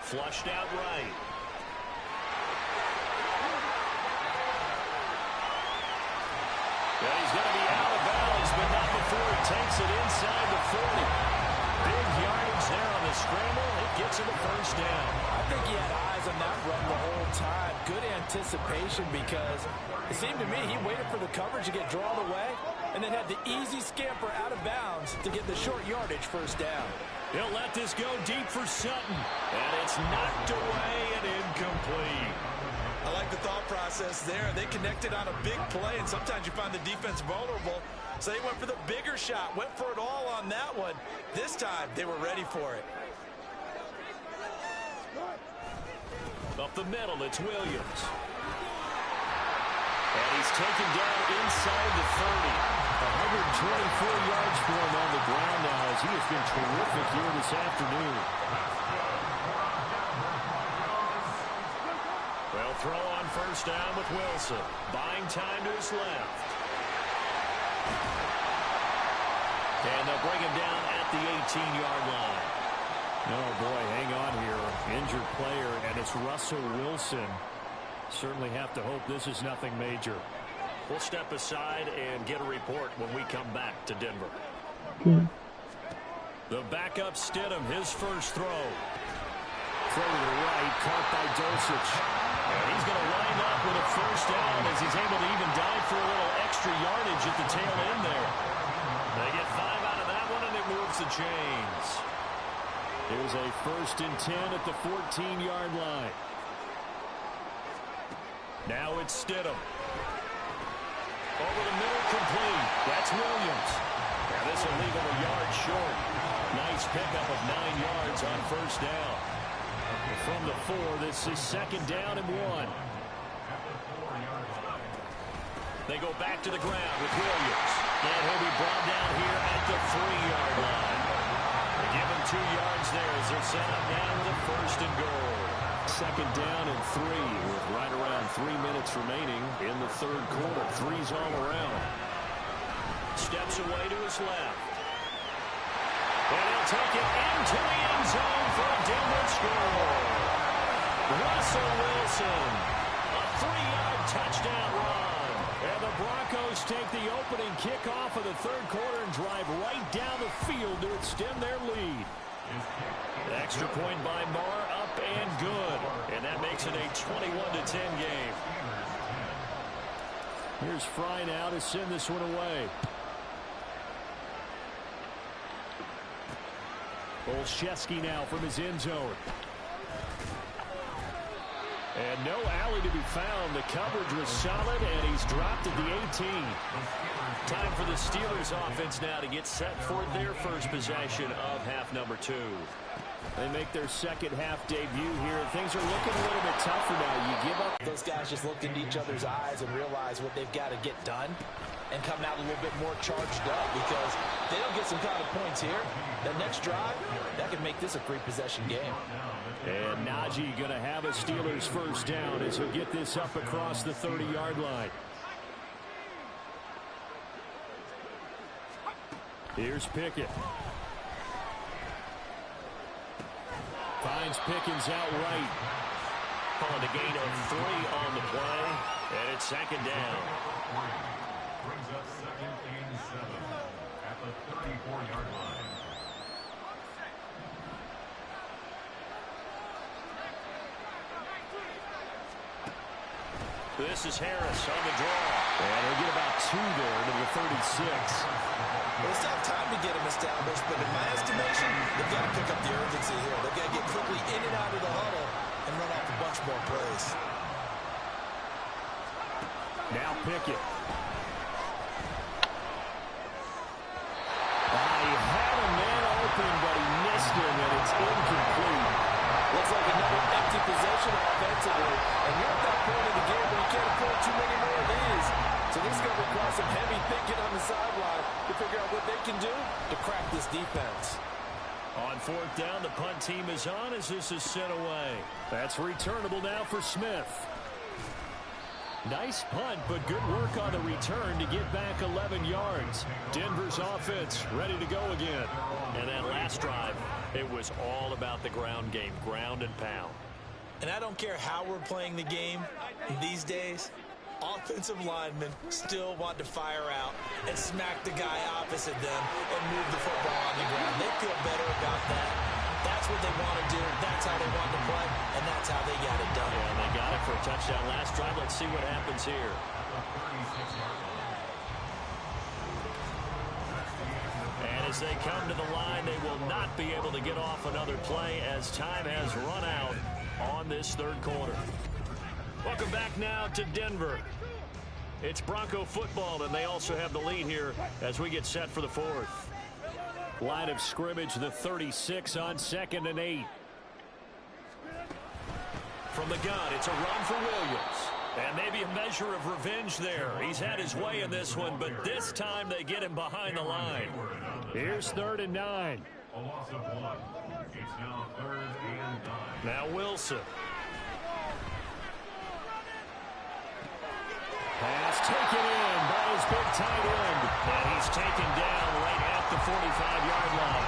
Flushed out right. Yeah, he's going to be out of bounds, but not before he takes it inside the 40. Big yardage there on the scramble. It gets him a first down. I think he had eyes on that run the whole time. Good anticipation because it seemed to me he waited for the coverage to get drawn away and then had the easy scamper out of bounds to get the short yardage first down. He'll let this go deep for Sutton. And it's knocked away and incomplete. I like the thought process there. They connected on a big play, and sometimes you find the defense vulnerable. So they went for the bigger shot, went for it all on that one. This time, they were ready for it. Up the middle, it's Williams. And he's taken down inside the 30. 124 yards for him on the ground now as he has been terrific here this afternoon. Well, throw on first down with Wilson. Buying time to his left. And they'll bring him down at the 18-yard line. Oh, boy, hang on here. Injured player, and it's Russell Wilson. Certainly have to hope this is nothing major. We'll step aside and get a report when we come back to Denver. The backup Stidham, his first throw. Throw to the right, caught by Dosich. And he's going to wind up with a first down as he's able to even dive for a little extra yardage at the tail end there. They get 5 out of that one, and it moves the chains. It was a 1st and 10 at the 14-yard line. Now it's Stidham. Over the middle, complete. That's Williams. Now this will leave him a yard short. Nice pickup of 9 yards on first down. From the 4, this is second down and 1. They go back to the ground with Williams. And he'll be brought down here at the 3-yard line. They give him 2 yards there as they're set up now with a first and goal. Second down and 3 with right around 3 minutes remaining in the third quarter. 3's all around. Steps away to his left. And he'll take it into the end zone for a Denver score. Russell Wilson, a 3-yard touchdown run. And the Broncos take the opening kickoff of the third quarter and drive right down the field extend their lead. Extra point by Marr, up and good. And that makes it a 21-10 game. Here's Fry now to send this one away. Olszewski now from his end zone. And no alley to be found. The coverage was solid, and he's dropped at the 18. Time for the Steelers offense now to get set for their first possession of half number 2. They make their second half debut here. Things are looking a little bit tougher now. You give up. Those guys just looked into each other's eyes and realize what they've got to get done and come out a little bit more charged up, because if they don't get some kind of points here, the next drive, that could make this a 3-possession game. And Najee going to have a Steelers first down as he'll get this up across the 30-yard line. Here's Pickett. Finds Pickens out right. Calling a gain of 3 on the play, and it's second down. Brings up second and 7 at the 34-yard line. This is Harris on the draw. And he'll get about 2 there to the 36. Well, it's not time to get him established, but in my estimation, they've got to pick up the urgency here. They've got to get quickly in and out of the huddle and run off a bunch more plays. Now Pickett. He had a man open, but he missed him, and it's incomplete. Looks like another empty possession offensively. And you're at that point in the game where you can't afford too many more of these. So this is going to require some heavy thinking on the sideline to figure out what they can do to crack this defense. On fourth down, the punt team is on as this is sent away. That's returnable now for Smith. Nice punt, but good work on the return to get back 11 yards. Denver's offense ready to go again. And that last drive, it was all about the ground game, ground and pound. And I don't care how we're playing the game these days, offensive linemen still want to fire out and smack the guy opposite them and move the football on the ground. They feel better about that. That's what they want to do. That's how they want to play, and that's how they got it done. Yeah, and they got it for a touchdown last drive. Let's see what happens here. And as they come to the line, they will not be able to get off another play as time has run out on this third quarter. Welcome back now to Denver. It's Bronco football, and they also have the lead here as we get set for the fourth. Line of scrimmage, the 36 on 2nd and 8. From the gun, it's a run for Williams. And maybe a measure of revenge there. He's had his way in this one, but this time they get him behind the line. Here's 3rd and 9. A loss of 1. It's now 3rd and 9. Now Wilson. Pass taken in by his big tight end. And he's taken down right at the 45-yard line.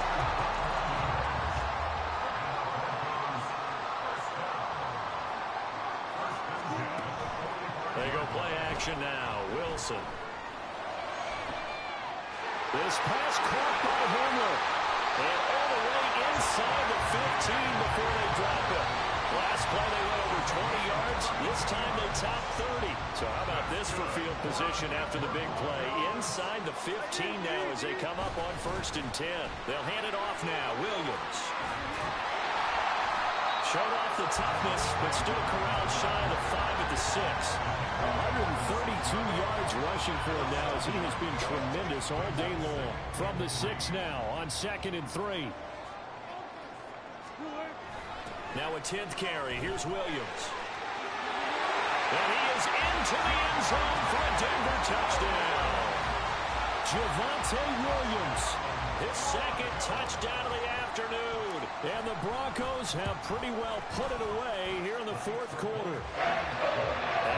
They go play action now. Wilson. This pass caught by Homer. And all the way inside the 15 before they drop it. Last play they went over 20 yards. This time they top 30. So how about this for field position after the big play? Inside the 15 now as they come up on 1st and 10. They'll hand it off now. Williams. Showed off the toughness, but still corralled shy of the 5 at the 6. 132 yards rushing for him now as he has been tremendous all day long. From the 6 now on 2nd and 3. Now a 10th carry. Here's Williams. And he is into the end zone for a Denver touchdown. Javonte Williams, his 2nd touchdown of the afternoon. And the Broncos have pretty well put it away here in the 4th quarter.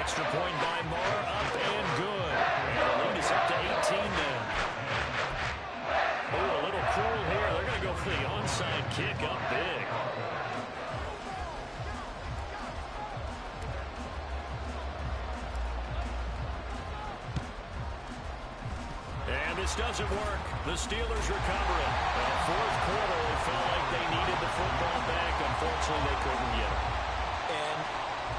Extra point by Marr, up and good. And the lead is up to 18 now. Oh, a little cruel here. They're going to go for the onside kick up big. And this doesn't work. The Steelers recover it. Fourth quarter, they felt like they needed the football back. Unfortunately, they couldn't get it. And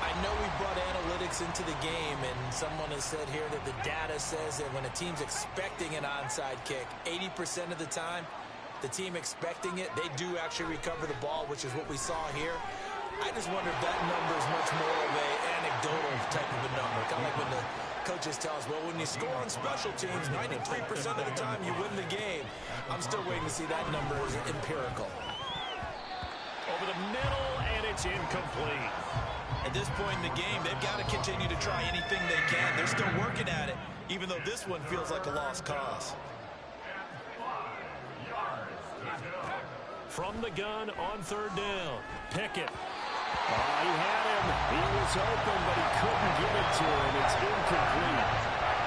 I know we brought analytics into the game, and someone has said here that the data says that when a team's expecting an onside kick, 80% of the time, the team expecting it, they do actually recover the ball, which is what we saw here. I just wonder if that number is much more of an anecdotal type of a number. Kind of like when the coaches tell us, well, when you score on special teams, 93% of the time you win the game. I'm still waiting to see that number as empirical. Over the middle, and it's incomplete. At this point in the game, they've got to continue to try anything they can. They're still working at it, even though this one feels like a lost cause. From the gun on third down, Pickett. He had him. He was open, but he couldn't get it to him. It's incomplete.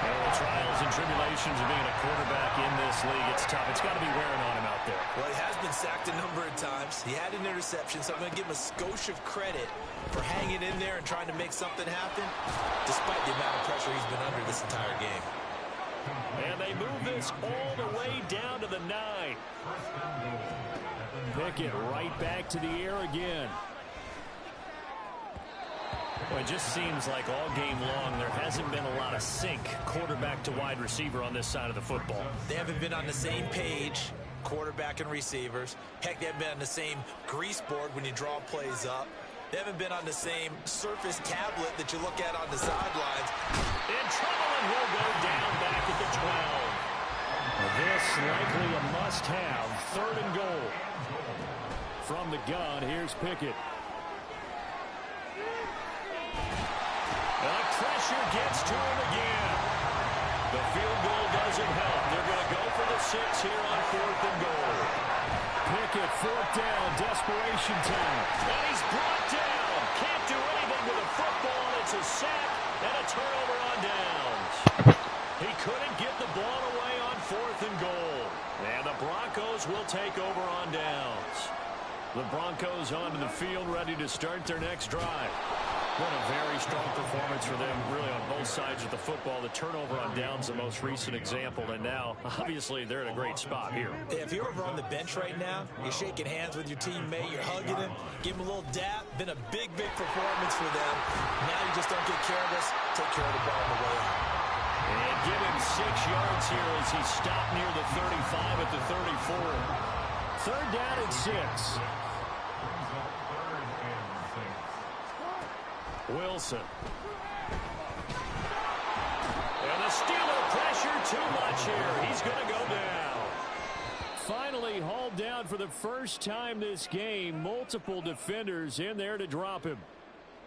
The trials and tribulations of being a quarterback in this league, it's tough. It's got to be wearing on him out there. Well, he has been sacked a number of times. He had an interception, so I'm going to give him a skosh of credit for hanging in there and trying to make something happen, despite the amount of pressure he's been under this entire game. And they move this all the way down to the 9. Pickett right back to the air again. Well, it just seems like all game long there hasn't been a lot of sync quarterback to wide receiver on this side of the football. They haven't been on the same page, quarterback and receivers. Heck, they haven't been on the same grease board when you draw plays up. They haven't been on the same surface tablet that you look at on the sidelines. In trouble, and he'll go down back at the 12. This likely a must-have. Third and goal. From the gun, here's Pickett. The pressure gets to him again. The field goal doesn't help. They're going to go for the 6 here on fourth and goal. Pickett, fourth down, desperation time. And he's brought down. Can't do anything with a football. It's a sack and a turnover on downs. He couldn't get the ball away on fourth and goal. And the Broncos will take over on downs. The Broncos onto the field, ready to start their next drive. What a very strong performance for them, really, on both sides of the football. The turnover on downs, the most recent example, and now, obviously, they're in a great spot here. Yeah, if you're over on the bench right now, you're shaking hands with your teammate, you're hugging him, give him a little dap. Been a big, big performance for them. Now you just don't get careless, take care of the ball on the way out. And give him 6 yards here as he stopped near the 35 at the 34. Third down and 6. Wilson. And the Steeler pressure too much here. He's going to go down. Finally hauled down for the first time this game. Multiple defenders in there to drop him.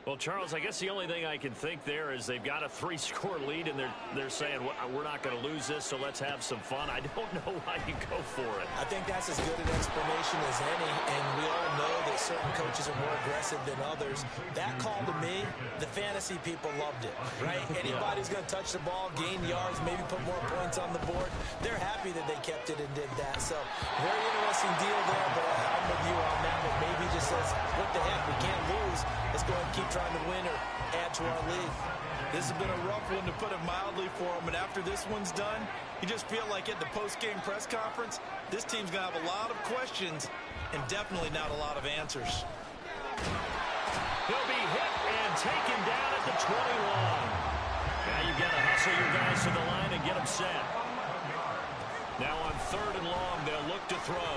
Well, Charles, I guess the only thing I can think there is they've got a 3-score lead, and they're saying, we're not going to lose this, so let's have some fun. I don't know why you go for it. I think that's as good an explanation as any, and we all know that certain coaches are more aggressive than others. That call to me, the fantasy people loved it, right? Anybody's going to touch the ball, gain yards, maybe put more points on the board. They're happy that they kept it and did that. So, very interesting deal there, but I'm with you on that one. Maybe just says, what the heck, we can't lose. Let's go ahead and keep trying to win or add to our lead. This has been a rough one, to put it mildly, for them, and after this one's done, you just feel like at the post-game press conference, this team's going to have a lot of questions and definitely not a lot of answers. He'll be hit and taken down at the 21. Now you've got to hustle your guys to the line and get them set. Now on third and long, they'll look to throw.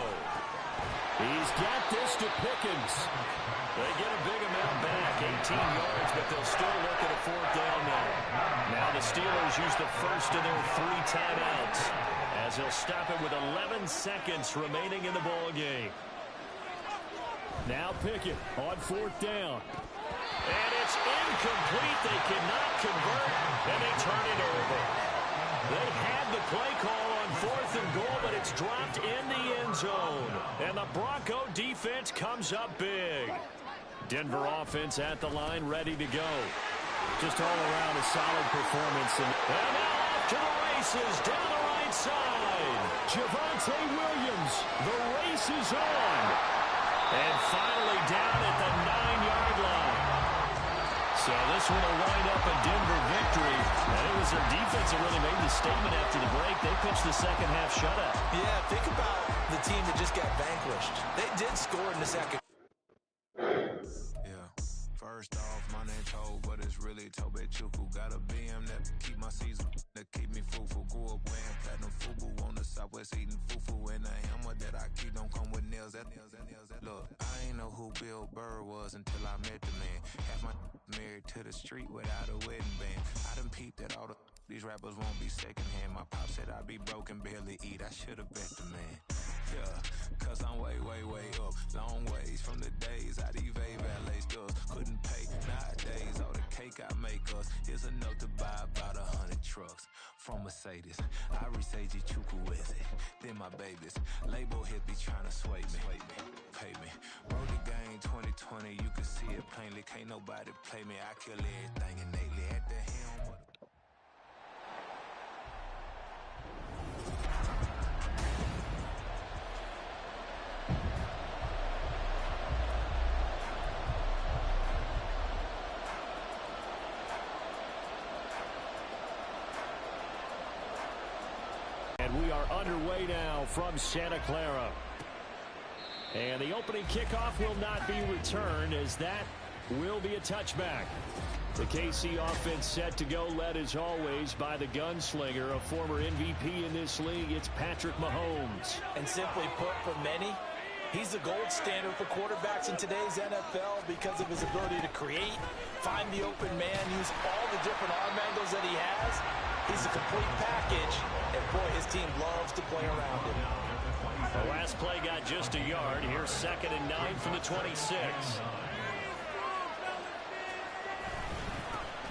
He's got this to Pickens. They get a big amount back, 18 yards, but they'll still look at a fourth down now. Now the Steelers use the first of their 3 timeouts as they'll stop it with 11 seconds remaining in the ball game. Now Pickett on fourth down. And it's incomplete. They cannot convert, and they turn it over. They had the play call on fourth and goal, but it's dropped in the end zone. And the Bronco defense comes up big. Denver offense at the line, ready to go. Just all around a solid performance. And now off to the races down the right side. Javonte Williams, the race is on. And finally down at the 9-yard line. So this one will wind up a Denver victory. And it was their defense that really made the statement after the break. They pitched the second half shutout. Yeah, think about the team that just got vanquished. They did score in the second. Yeah. First off, my name Toad, but it's really Tobe Chuku. Got a BM that keep my season, that keep me fufu. Grew up wearing platinum fubu on the Southwest eating fufu. And the hammer that I keep don't come with nails. Look, I ain't know who Bill Burr was until I met the man. Half my married to the street without a wedding band. I done peeped that all these rappers won't be secondhand. My pop said I'd be broken, barely eat. I should've bet the man. Yeah, cause I'm way, way, way up. Long ways from the days I these valet stores couldn't pay. Nowadays, all the cake I make us is enough to buy about 100 trucks from Mercedes. I resage Chuku with it. Then my babies. Label hit be trying to sway me. Pay me. Wrote the game 2020, you can see it plainly. Can't nobody play me. I kill everything innately at the helm. And we are underway now from Santa Clara. And the opening kickoff will not be returned, as that will be a touchback. The KC offense set to go, led as always by the gunslinger, a former MVP in this league. It's Patrick Mahomes. And simply put, for many, he's the gold standard for quarterbacks in today's NFL because of his ability to create, find the open man, use all the different arm angles that he has. He's a complete package, and boy, his team loves to play around him. The last play got just a yard. Here's 2nd and 9 from the 26.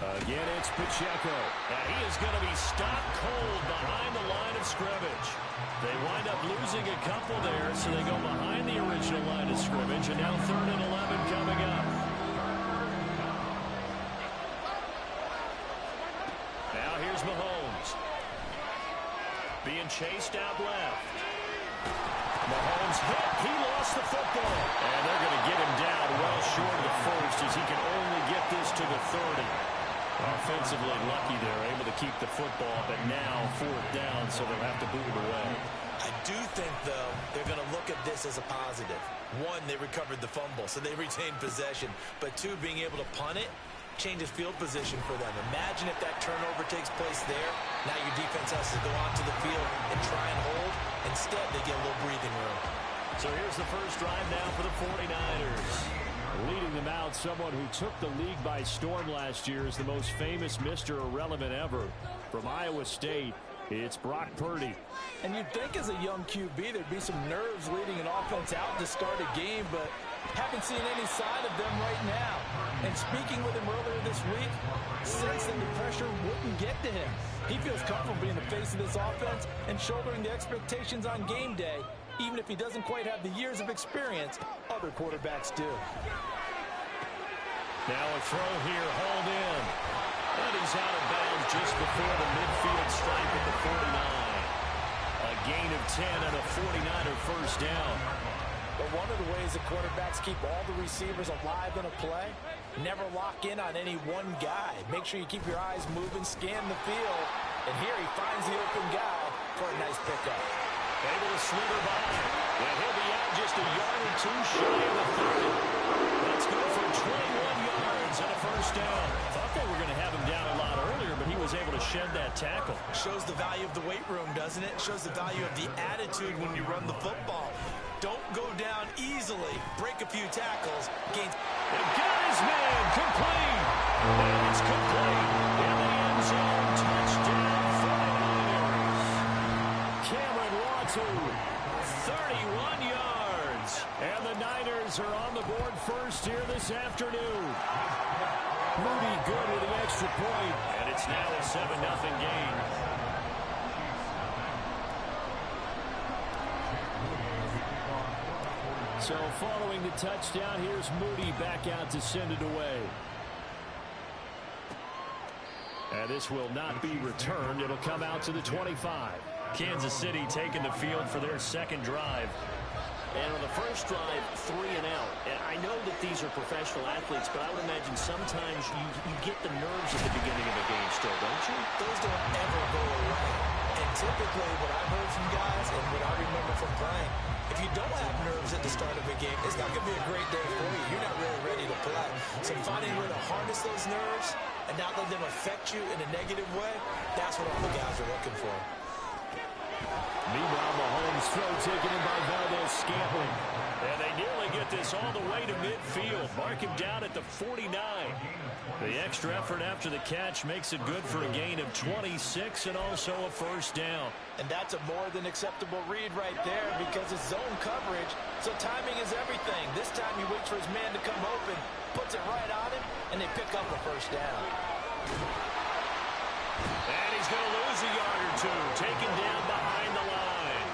Again, it's Pacheco. And he is going to be stopped cold behind the line of scrimmage. They wind up losing a couple there, so they go behind the original line of scrimmage. And now 3rd and 11 coming up. Now here's Mahomes. Being chased out left. Mahomes hit. He lost the football. And they're going to get him down well short of the first, as he can only get this to the 30. Offensively lucky there, able to keep the football, but now 4th down, so they'll have to boot it away. I do think, though, they're going to look at this as a positive. One, they recovered the fumble, so they retained possession. But two, being able to punt it changes field position for them. Imagine if that turnover takes place there. Now your defense has to go onto the field and try and hold. Instead, they get a little breathing room. So here's the first drive now for the 49ers. Leading them out, someone who took the league by storm last year is the most famous Mr. Irrelevant ever. From Iowa State, it's Brock Purdy. And you'd think as a young QB there'd be some nerves leading an offense out to start a game, but haven't seen any sign of them right now. And speaking with him earlier this week, sensed that the pressure wouldn't get to him. He feels comfortable being the face of this offense and shouldering the expectations on game day, even if he doesn't quite have the years of experience other quarterbacks do. Now a throw here, hauled in. And he's out of bounds just before the midfield stripe at the 49. A gain of 10 and a 49er first down. But one of the ways that quarterbacks keep all the receivers alive in a play, never lock in on any one guy. Make sure you keep your eyes moving, scan the field. And here he finds the open guy for a nice pickup. Able to slither by. And he'll be out just a yard or two shy of the 30. That's good for 21 yards and a first down. Thought they were going to have him down a lot earlier, but he was able to shed that tackle. Shows the value of the weight room, doesn't it? Shows the value of the attitude when you run the football. Don't go down easily. Break a few tackles. Gains. They've got his man complete. And it's complete. In the end zone. Touchdown 49ers. Cameron Latu, 31 yards. And the Niners are on the board first here this afternoon. Moody good with the extra point. And it's now a 7-0 game. So following the touchdown, here's Moody back out to send it away. And this will not be returned. It'll come out to the 25. Kansas City taking the field for their second drive. And on the first drive, 3 and out. And I know that these are professional athletes, but I would imagine sometimes you get the nerves at the beginning of a game still, don't you? Those don't ever go away. And typically what I've heard from guys and what I remember from playing, if you don't have nerves at the start of a game, it's not going to be a great day for you. You're not really ready to play. So finding a way to harness those nerves and not let them affect you in a negative way, that's what all the guys are looking for. Meanwhile, Mahomes' throw taken in by Valdez-Scantling. And they nearly get this all the way to midfield. Mark him down at the 49. The extra effort after the catch makes it good for a gain of 26 and also a first down. And that's a more than acceptable read right there because it's zone coverage, so timing is everything. This time he waits for his man to come open, puts it right on him, and they pick up a first down. And he's going to lose a yard or two, taken down behind the line.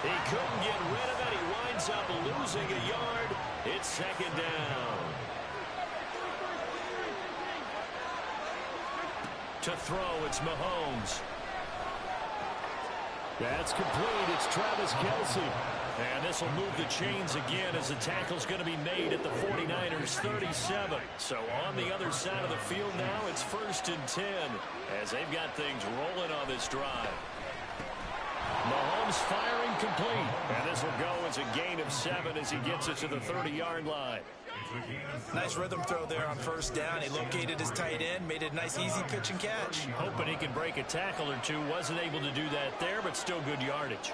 He couldn't get rid of it. He winds up losing a yard. It's second down. To throw, it's Mahomes. That's complete. It's Travis Kelce. And this will move the chains again as the tackle's going to be made at the 49ers 37. So on the other side of the field now, it's 1st and 10 as they've got things rolling on this drive. Mahomes firing complete. And this will go as a gain of 7 as he gets it to the 30-yard line. Nice rhythm throw there on first down. He located his tight end, made it a nice easy pitch and catch. Hoping he can break a tackle or two. Wasn't able to do that there, but still good yardage.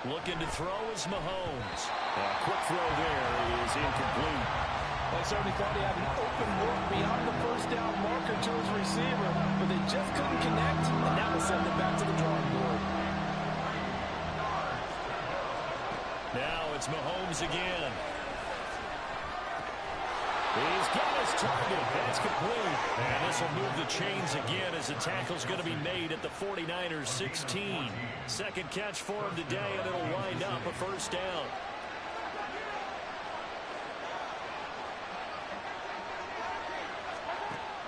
Looking to throw is Mahomes. A quick throw there is incomplete. They certainly thought he had an open look beyond the first down marker to his receiver, but they just couldn't connect, and that will send them back to the drawing board. Now it's Mahomes again. He's got his target. That's complete. And this will move the chains again as the tackle's going to be made at the 49ers 16. Second catch for him today, and it'll wind up a first down.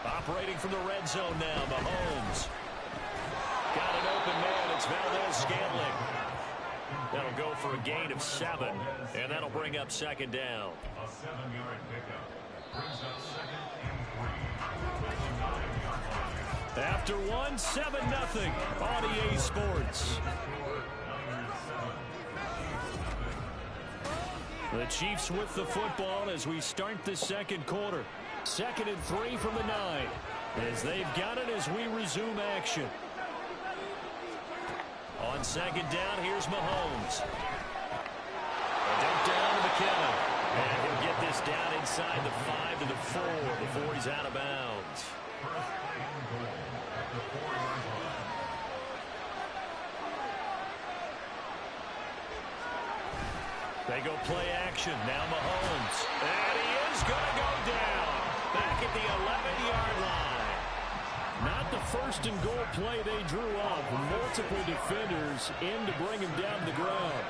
Operating from the red zone now, Mahomes. Got an open man. It's Valdez-Scantling. That'll go for a gain of 7, and that'll bring up second down. A 7-yard pickup brings up 2nd and 3. After 1, 7-0 on EA Sports. The Chiefs with the football as we start the second quarter. 2nd and 3 from the 9 as they've got it as we resume action. On second down, here's Mahomes. A dump down to McKinnon. And he'll get this down inside the 5 to the 4 before he's out of bounds. They go play action. Now Mahomes. And he is going to go down. Back at the 11-yard line. Not the 1st and goal play they drew up. Multiple defenders in to bring him down to the ground.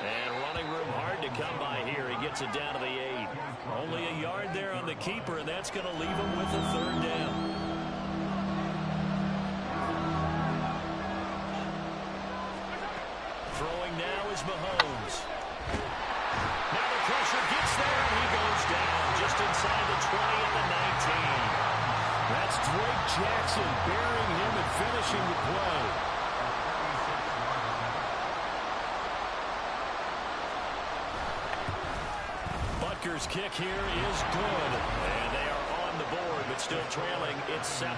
And running room hard to come by here. He gets it down to the 8. Only a yard there on the keeper, and that's going to leave him with a 3rd down. Throwing now is Mahomes. Now the pressure gets there, and he goes down just inside the 20 at the 19. That's Drake Jackson burying him and finishing the play. Butker's kick here is good, and they are on the board, but still trailing. It's 7-3.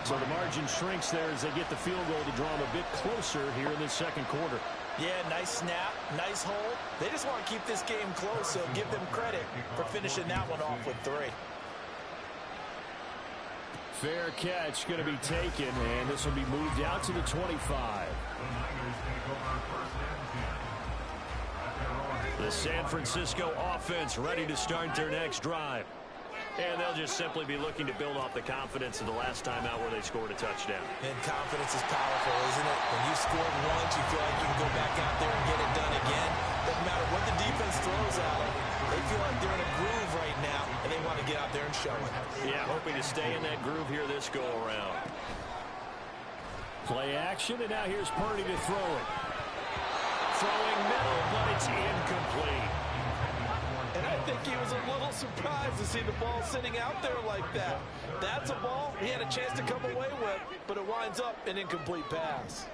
So the margin shrinks there as they get the field goal to draw them a bit closer here in this second quarter. Yeah, nice snap, nice hold. They just want to keep this game close, so give them credit for finishing that one off with 3. Fair catch going to be taken, and this will be moved out to the 25. The San Francisco offense ready to start their next drive. And they'll just simply be looking to build off the confidence of the last time out where they scored a touchdown. And confidence is powerful, isn't it? When you scored once, you feel like you can go back out there and get it done again. Doesn't matter what the defense throws at them. They feel like they're in a groove right now, and they want to get out there and show it. Yeah, hoping to stay in that groove here this go-around. Play action, and now here's Purdy to throw it. Throwing middle, but it's incomplete. And I think he was a little surprised to see the ball sitting out there like that. That's a ball he had a chance to come away with, but it winds up an incomplete pass.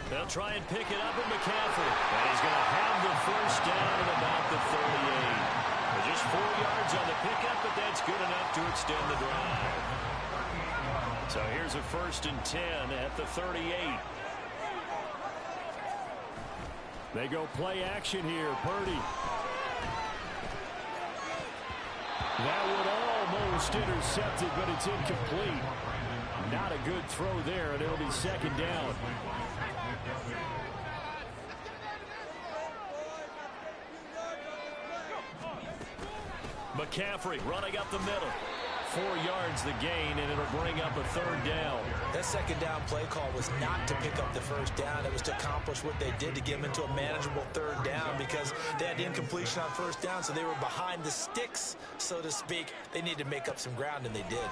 They'll try and pick it up with McCaffrey. And he's going to have the first down at about the 38. Just 4 yards on the pickup, but that's good enough to extend the drive. So here's a 1st and 10 at the 38. They go play action here. Purdy. That would almost intercept it, but it's incomplete. Not a good throw there, and it'll be 2nd down. McCaffrey running up the middle. 4 yards the gain, and it'll bring up a 3rd down. That 2nd down play call was not to pick up the 1st down. It was to accomplish what they did to get them into a manageable 3rd down because they had incompletion on 1st down, so they were behind the sticks, so to speak. They needed to make up some ground, and they did.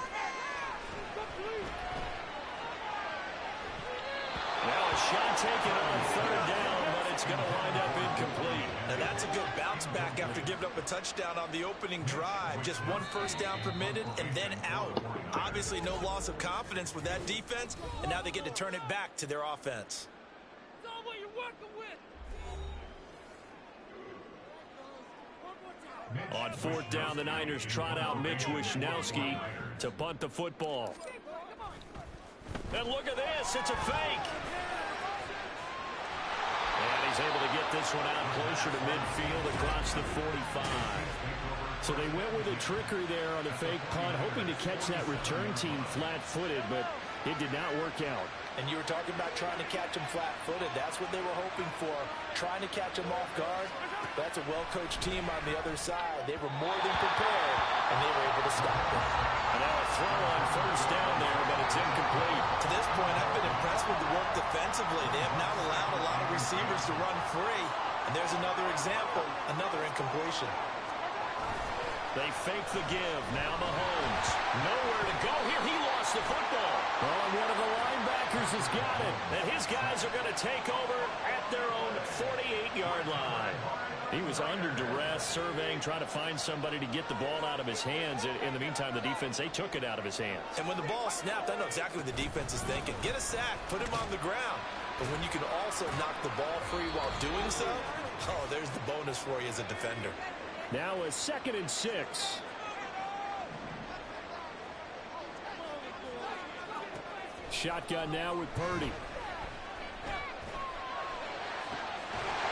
Now a shot taken on 3rd down, but it's going to wind up incomplete. Now that's a good bounce back after giving up a touchdown on the opening drive. Just 1 1st down permitted and then out. Obviously no loss of confidence with that defense, and now they get to turn it back to their offense. On 4th down, the Niners trot out Mitch Wishnowski to punt the football. And look at this, it's a fake. And he's able to get this one out closer to midfield across the 45. So they went with a trickery there on a fake punt, hoping to catch that return team flat-footed, but it did not work out. And you were talking about trying to catch them flat-footed. That's what they were hoping for, trying to catch them off guard. That's a well-coached team on the other side. They were more than prepared, and they were able to stop it. And now a throw on 1st down there, but it's incomplete. To this point, I've been impressed with the work defensively. They have not allowed a lot of receivers to run free. And there's another example, another incompletion. They fake the give. Now Mahomes. Nowhere to go here. He lost the football. Oh, and one of the linebackers has got it. And his guys are going to take over at their own 48-yard line. He was under duress, surveying, trying to find somebody to get the ball out of his hands. In the meantime, the defense, they took it out of his hands. And when the ball snapped, I know exactly what the defense is thinking. Get a sack, put him on the ground. But when you can also knock the ball free while doing so, oh, there's the bonus for you as a defender. Now a 2nd and 6. Shotgun now with Purdy.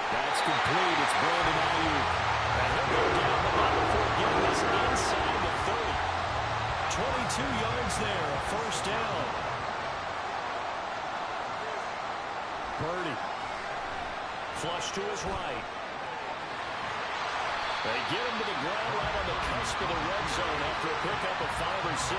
That's complete. It's Brandon Ayuk. And he'll go down the line before getting this inside the 30. 22 yards there, a 1st down. Purdy. Flush to his right. They get him to the ground right on the cusp of the red zone after a pickup of 5 or 6.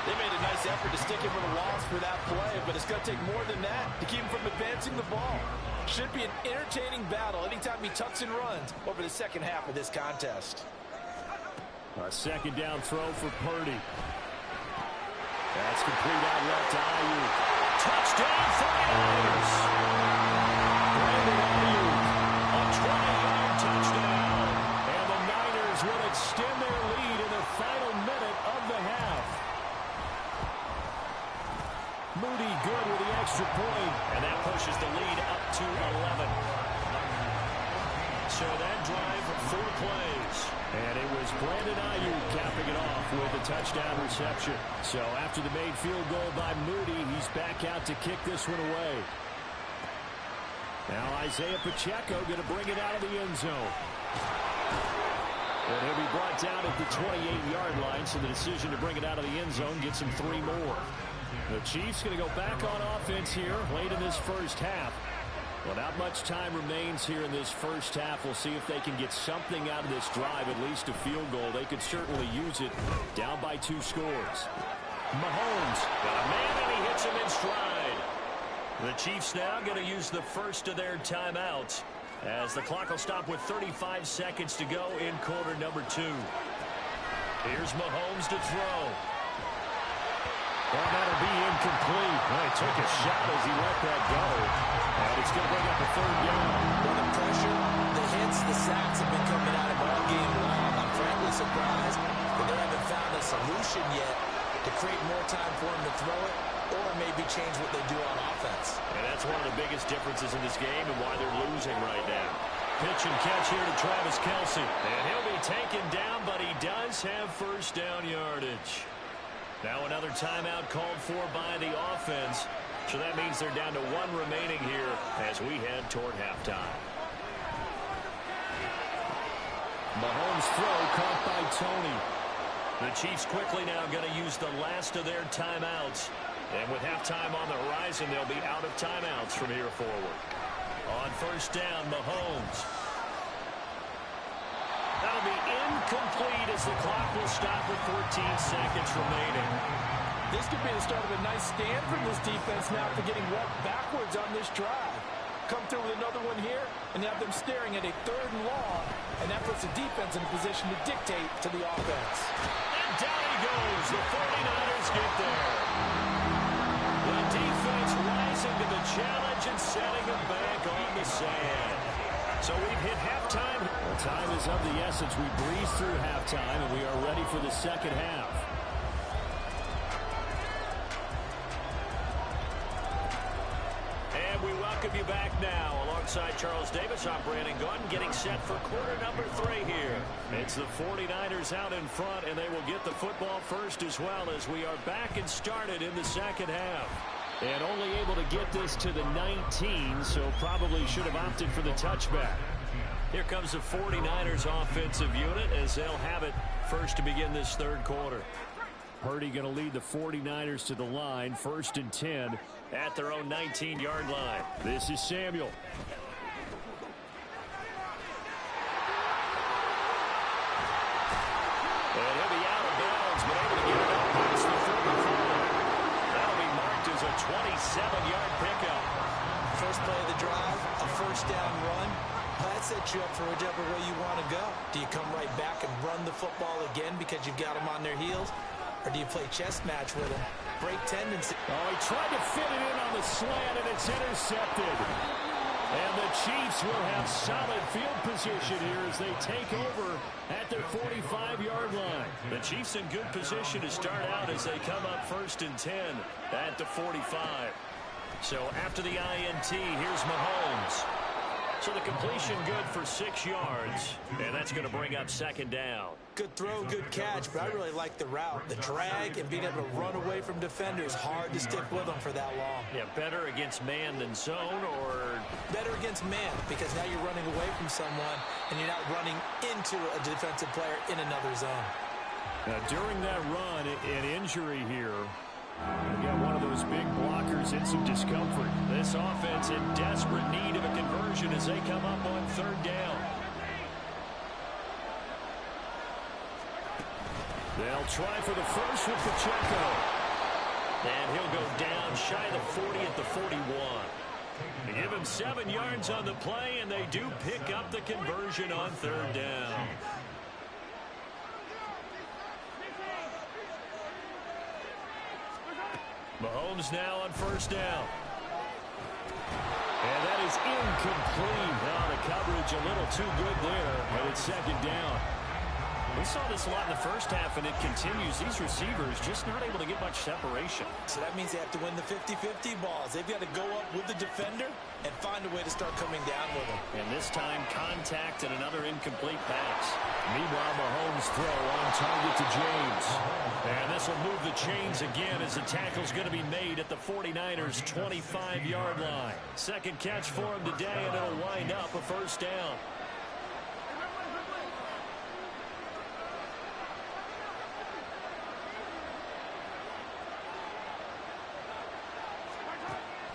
They made a nice effort to stick him with a loss for that play, but it's going to take more than that to keep him from advancing the ball. Should be an entertaining battle anytime he tucks and runs over the 2nd half of this contest. A 2nd down throw for Purdy. That's complete out left to Ayuk. Touchdown for the Niners. Brandon Ayuk, a 20-yard touchdown. And the Niners will extend their lead in the final minute of the half. Moody good with the extra point, and that pushes the lead up to 11. So that drive, 4 plays, and it was Brandon Ayuk capping it off with a touchdown reception. So after the made field goal by Moody, he's back out to kick this one away. Now Isaiah Pacheco going to bring it out of the end zone. And he'll be brought down at the 28-yard line, so the decision to bring it out of the end zone gets him 3 more. The Chiefs going to go back on offense here late in this 1st half. Well, not much time remains here in this 1st half. We'll see if they can get something out of this drive, at least a field goal. They could certainly use it, down by 2 scores. Mahomes got a man, and he hits him in stride. The Chiefs now going to use the first of their timeouts as the clock will stop with 35 seconds to go in quarter number 2. Here's Mahomes to throw. And that'll be incomplete. Well, he took a shot as he let that go. And it's going to bring up a third down. Well, the pressure, the hits, the sacks have been coming out of all game long. I'm frankly surprised that they haven't found a solution yet to create more time for him to throw it or maybe change what they do on offense. And that's one of the biggest differences in this game and why they're losing right now. Pitch and catch here to Travis Kelce. And he'll be taken down, but he does have first down yardage. Now another timeout called for by the offense. So that means they're down to 1 remaining here as we head toward halftime. Mahomes' throw caught by Tony. The Chiefs quickly now going to use the last of their timeouts. And with halftime on the horizon, they'll be out of timeouts from here forward. On first down, Mahomes. That'll be incomplete as the clock will stop with 14 seconds remaining. This could be the start of a nice stand from this defense now for getting walked backwards on this drive. Come through with another one here and have them staring at a 3rd and long, and that puts the defense in a position to dictate to the offense. And down he goes. The 49ers get there. The defense rising to the challenge and setting them back on the sand. So we've hit halftime. Well, time is of the essence. We breeze through halftime, and we are ready for the second half. And we welcome you back now. Alongside Charles Davis, I'm Brandon Gordon, getting set for quarter number 3 here. It's the 49ers out in front, and they will get the football first as well as we are back and started in the second half. And only able to get this to the 19, so probably should have opted for the touchback. Here comes the 49ers offensive unit as they'll have it first to begin this 3rd quarter. Purdy going to lead the 49ers to the line, 1st and 10 at their own 19-yard line. This is Samuel. And he'll be out of bounds, but able to get it up past the 45. That'll be marked as a 27-yard pickup. First play of the drive, a first down run. That sets you up for whichever way you want to go. Do you come right back and run the football again because you've got them on their heels? Or do you play chess match with them? Break tendency. Oh, he tried to fit it in on the slant, and it's intercepted. And the Chiefs will have solid field position here as they take over at their 45-yard line. The Chiefs in good position to start out as they come up 1st and 10 at the 45. So after the INT, here's Mahomes. So the completion good for 6 yards, and that's going to bring up 2nd down. Good throw, good catch, but I really like the route. The drag and being able to run away from defenders, hard to stick with them for that long. Yeah, better against man than zone, or? Better against man, because now you're running away from someone, and you're not running into a defensive player in another zone. Now, during that run, an injury here. We got one of those big blockers in some discomfort. This offense in desperate need of a conversion as they come up on 3rd down. They'll try for the first with Pacheco. And he'll go down shy of the 40 at the 41. They give him 7 yards on the play, and they do pick up the conversion on 3rd down. Mahomes now on 1st down. And that is incomplete. Now the coverage a little too good there, but it's 2nd down. We saw this a lot in the first half, and it continues. These receivers just not able to get much separation. So that means they have to win the 50-50 balls. They've got to go up with the defender and find a way to start coming down with him. And this time, contact and another incomplete pass. Meanwhile, Mahomes' throw on target to James. And this will move the chains again as the tackle's going to be made at the 49ers' 25-yard line. 2nd catch for him today, and it'll wind up a 1st down.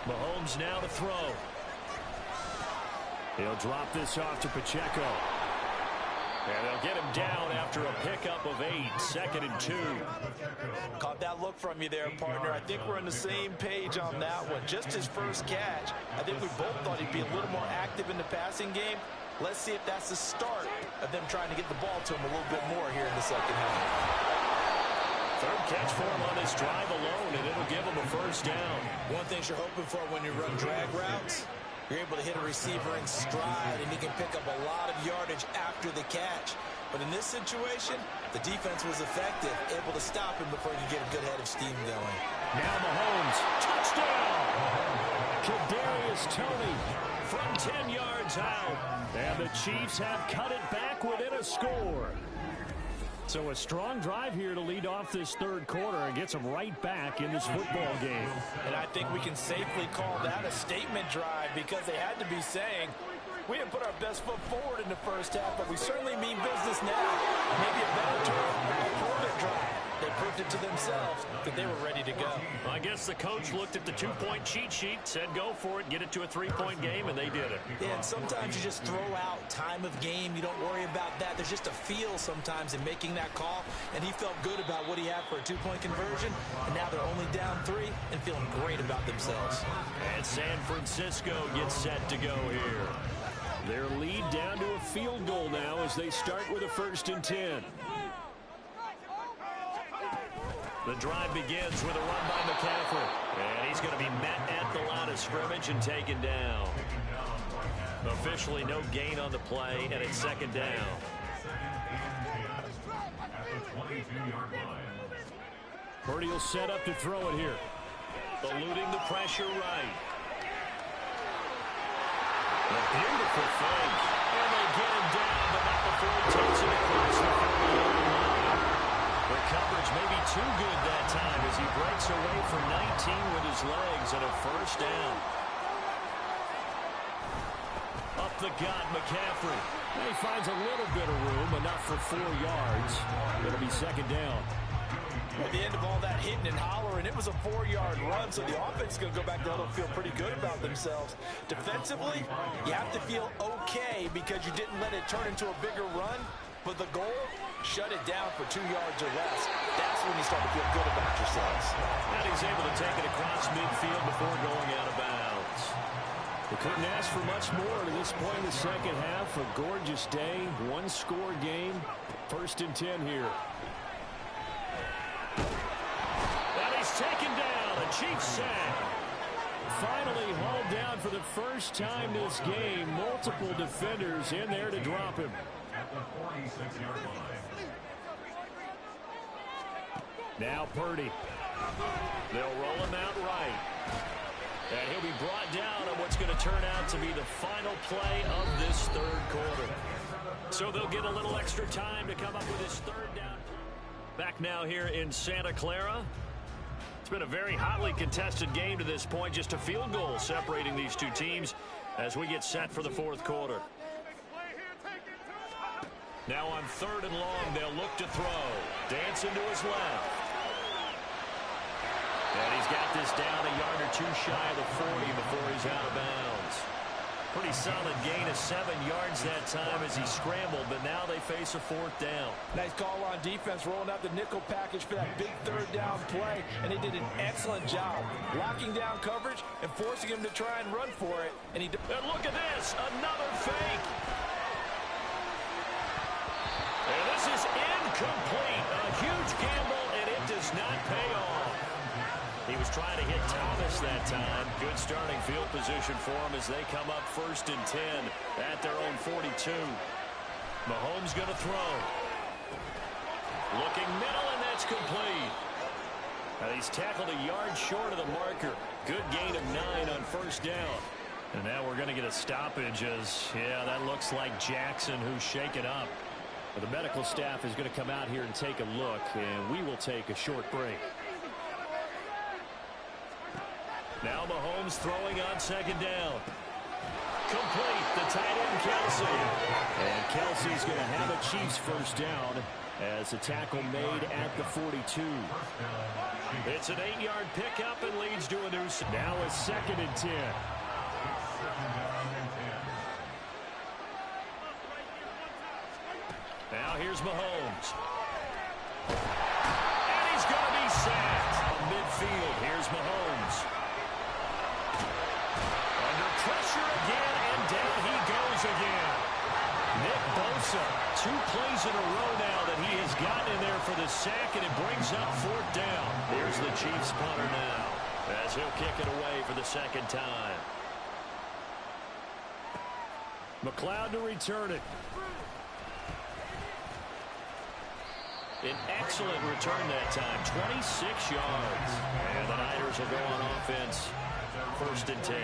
Mahomes now to throw. He'll drop this off to Pacheco. And they'll get him down after a pickup of 8, 2nd and 2. Caught that look from you there, partner. I think we're on the same page on that one. Just his first catch, I think we both thought he'd be a little more active in the passing game. Let's see if that's the start of them trying to get the ball to him a little bit more here in the second half. Third catch for him on this drive alone, and it'll give him a first down. One thing you're hoping for when you run drag routes, you're able to hit a receiver in stride, and he can pick up a lot of yardage after the catch. But in this situation, the defense was effective, able to stop him before he could get a good head of steam going. Now Mahomes, touchdown! Kadarius Toney from 10 yards out. And the Chiefs have cut it back within a score. So a strong drive here to lead off this third quarter and gets them right back in this football game. And I think we can safely call that a statement drive because they had to be saying, we didn't put our best foot forward in the first half, but we certainly mean business now. Maybe a better term, a quarter drive. They proved it to themselves that they were ready to go. I guess the coach looked at the two-point cheat sheet, said go for it, get it to a three-point game, and they did it. Yeah, and sometimes you just throw out time of game. You don't worry about that. There's just a feel sometimes in making that call, and he felt good about what he had for a two-point conversion, and now they're only down 3 and feeling great about themselves. And San Francisco gets set to go here. Their lead down to a field goal now as they start with a 1st and 10. The drive begins with a run by McCaffrey. And he's going to be met at the line of scrimmage and taken down. Officially no gain on the play, and it's 2nd down. Purdy will set up to throw it here. Eluding the pressure right. A beautiful fake. And they get him down, but not before he takes it across the 40-yard line. The coverage may be too good that time as he breaks away from 19 with his legs and a 1st down. Up the gut, McCaffrey. He finds a little bit of room, enough for 4 yards. It'll be 2nd down. At the end of all that hitting and hollering, it was a 4-yard run, so the offense is going to go back there and feel pretty good about themselves. Defensively, you have to feel okay because you didn't let it turn into a bigger run, but the goal, shut it down for 2 yards or less. That's when you start to feel good about yourselves. And he's able to take it across midfield before going out of bounds. They couldn't ask for much more to this point in the second half. A gorgeous day, 1-score game, 1st and 10 here. And he's taken down, a Chiefs sack. Finally hauled down for the first time this game. Multiple defenders in there to drop him. At the 46-yard line. Now Purdy. They'll roll him out right. And he'll be brought down on what's going to turn out to be the final play of this third quarter. So they'll get a little extra time to come up with his 3rd down. Back now here in Santa Clara. It's been a very hotly contested game to this point. Just a field goal separating these two teams as we get set for the 4th quarter. Now on 3rd and long, they'll look to throw. Dancing to his left. And he's got this down a yard or 2 shy of the 40 before he's out of bounds. Pretty solid gain of 7 yards that time as he scrambled, but now they face a 4th down. Nice call on defense, rolling out the nickel package for that big 3rd down play, and they did an excellent job locking down coverage and forcing him to try and run for it. And look at this, another fake. And this is incomplete. A huge gamble, and it does not pay off. He was trying to hit Thomas that time. Good starting field position for him as they come up 1st and 10 at their own 42. Mahomes going to throw. Looking middle, and that's complete. And he's tackled a yard short of the marker. Good gain of 9 on 1st down. And now we're going to get a stoppage as, yeah, that looks like Jackson who's shaken up. Well, the medical staff is going to come out here and take a look, and we will take a short break. Now Mahomes throwing on 2nd down. Complete, the tight end Kelsey. And Kelsey's going to have a Chiefs 1st down as a tackle made at the 42. It's an 8-yard pickup and leads to a new. Now a 2nd and 10. Now here's Mahomes. And he's going to be sacked. From midfield, here's Mahomes. Under pressure again, and down he goes again. Nick Bosa, 2 plays in a row now that he has gotten in there for the sack, and it brings up 4th down. Here's the Chiefs punter now, as he'll kick it away for the 2nd time. McLeod to return it. An excellent return that time, 26 yards. And the Niners will go on offense, 1st and 10.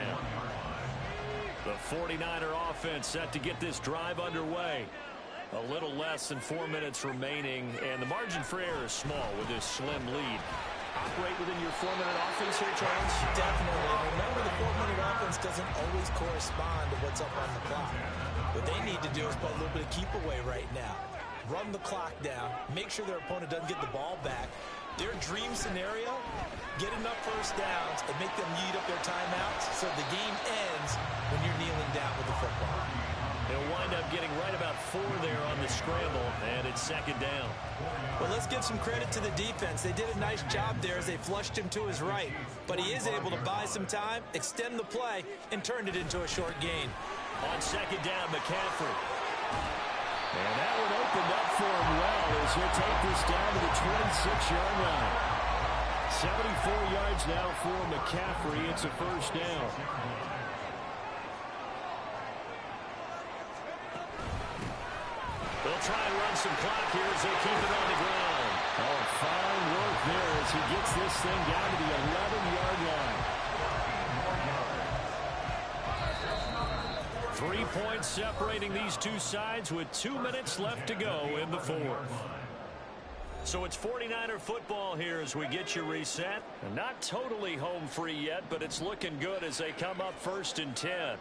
The 49er offense set to get this drive underway. A little less than 4 minutes remaining, and the margin for error is small with this slim lead. Operate within your 4-minute offense here, Charles? Definitely. Remember, the 4-minute offense doesn't always correspond to what's up on the clock. What they need to do is put a little bit of keep away right now. Run the clock down, make sure their opponent doesn't get the ball back. Their dream scenario, get enough first downs and make them eat up their timeouts so the game ends when you're kneeling down with the football. They'll wind up getting right about 4 there on the scramble, and it's 2nd down. Well, let's give some credit to the defense. They did a nice job there as they flushed him to his right. But he is able to buy some time, extend the play, and turn it into a short gain. On 2nd down, McCaffrey. And that one opened up for him well as he'll take this down to the 26-yard line. 74 yards now for McCaffrey. It's a 1st down. They'll try and run some clock here as they keep it on the ground. Oh, fine work there as he gets this thing down to the 11-yard line. 3 points separating these two sides with 2 minutes left to go in the 4th. So it's 49er football here as we get you reset. And not totally home free yet, but it's looking good as they come up 1st and 10.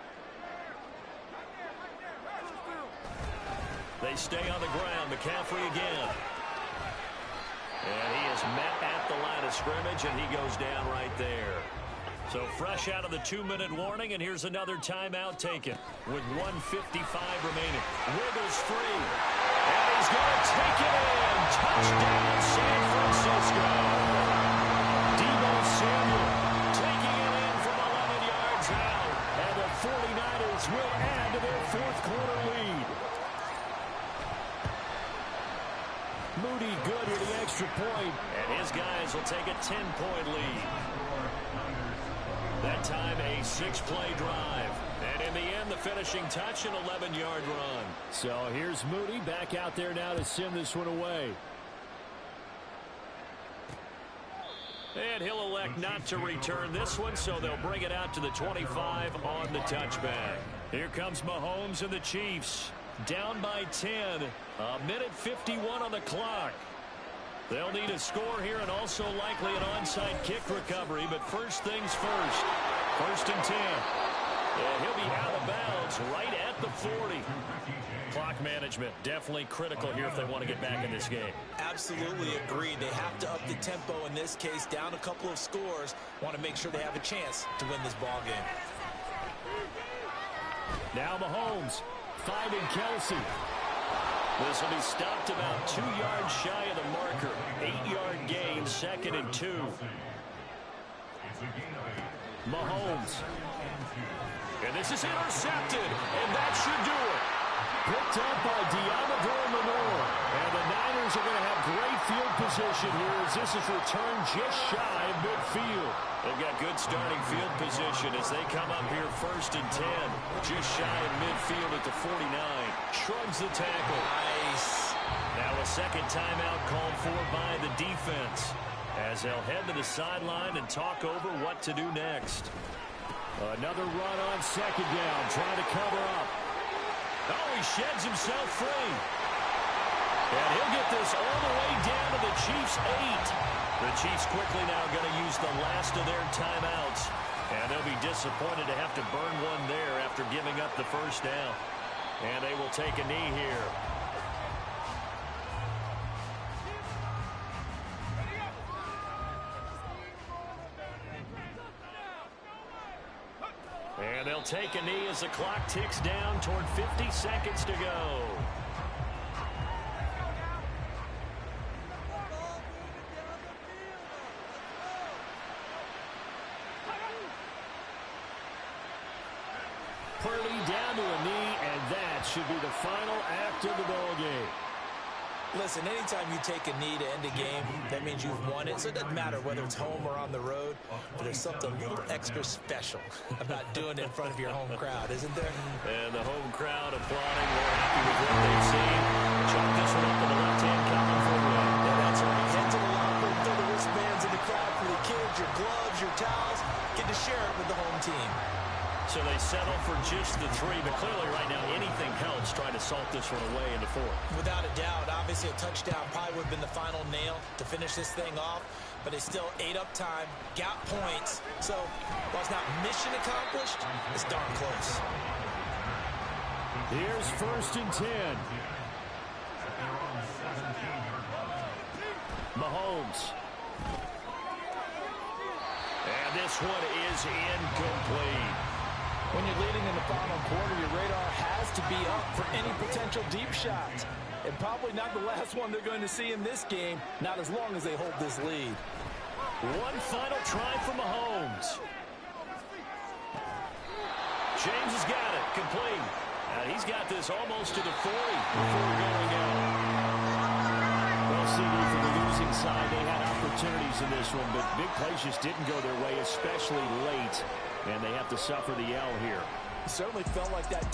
They stay on the ground. McCaffrey again. And he is met at the line of scrimmage, and he goes down right there. So fresh out of the 2-minute warning, and here's another timeout taken with 1:55 remaining. Wiggles free. And he's going to take it in. Touchdown, San Francisco. Deebo Samuel taking it in from 11 yards out. And the 49ers will add to their 4th quarter lead. Moody good with the extra point, and his guys will take a 10-point lead. That time a 6-play drive. And in the end, the finishing touch, an 11-yard run. So here's Moody back out there now to send this one away. And he'll elect not to return this one, so they'll bring it out to the 25 on the touchback. Here comes Mahomes and the Chiefs. Down by 10. 1:51 on the clock. They'll need a score here and also likely an onside kick recovery, but first things first. 1st and 10. And he'll be out of bounds right at the 40. Clock management definitely critical here if they want to get back in this game. Absolutely agreed. They have to up the tempo in this case, down a couple of scores. Want to make sure they have a chance to win this ball game. Now Mahomes finding Kelsey. This will be stopped about 2 yards shy of the marker. 8-yard gain, 2nd and 2. Mahomes. And this is intercepted, and that should do it. Picked up by Diamador Lenore. And the Niners are going to have great field position here as this is returned just shy of midfield. They've got good starting field position as they come up here 1st and 10. Just shy of midfield at the 49. Shrugs the tackle. Nice. Now a 2nd timeout called for by the defense as they'll head to the sideline and talk over what to do next. Another run on 2nd down, trying to cover up. Oh, he sheds himself free. And he'll get this all the way down to the Chiefs' 8. The Chiefs quickly now going to use the last of their timeouts. And they'll be disappointed to have to burn one there after giving up the 1st down. And they will take a knee here. And they'll take a knee as the clock ticks down toward 50 seconds to go. should be the final act of the ball game. Listen, anytime you take a knee to end a game, that means you've won it. So it doesn't matter whether it's home or on the road, but there's something a little extra special about doing it in front of your home crowd, isn't there? And the home crowd applauding. They're happy with what they've seen. Chuck this one up in the left-hand column for the win. Yeah, that's right. Head to the locker room, throw the wristbands in the crowd for the kids, your gloves, your towels. Get to share it with the home team. So they settle for just the 3, but clearly right now anything helps trying to salt this one away in the 4th. Without a doubt, obviously a touchdown probably would have been the final nail to finish this thing off, but it's still ate up time, got points. So while it's not mission accomplished, it's darn close. Here's 1st and 10. Mahomes. And this one is incomplete. When you're leading in the final quarter, your radar has to be up for any potential deep shots. And probably not the last one they're going to see in this game, not as long as they hold this lead. One final try for Mahomes. James has got it, complete. He's got this almost to the 40 before going out. Well, CD, for the losing side, they had opportunities in this one, but big plays just didn't go their way, especially late. And they have to suffer the L here. It certainly felt like that.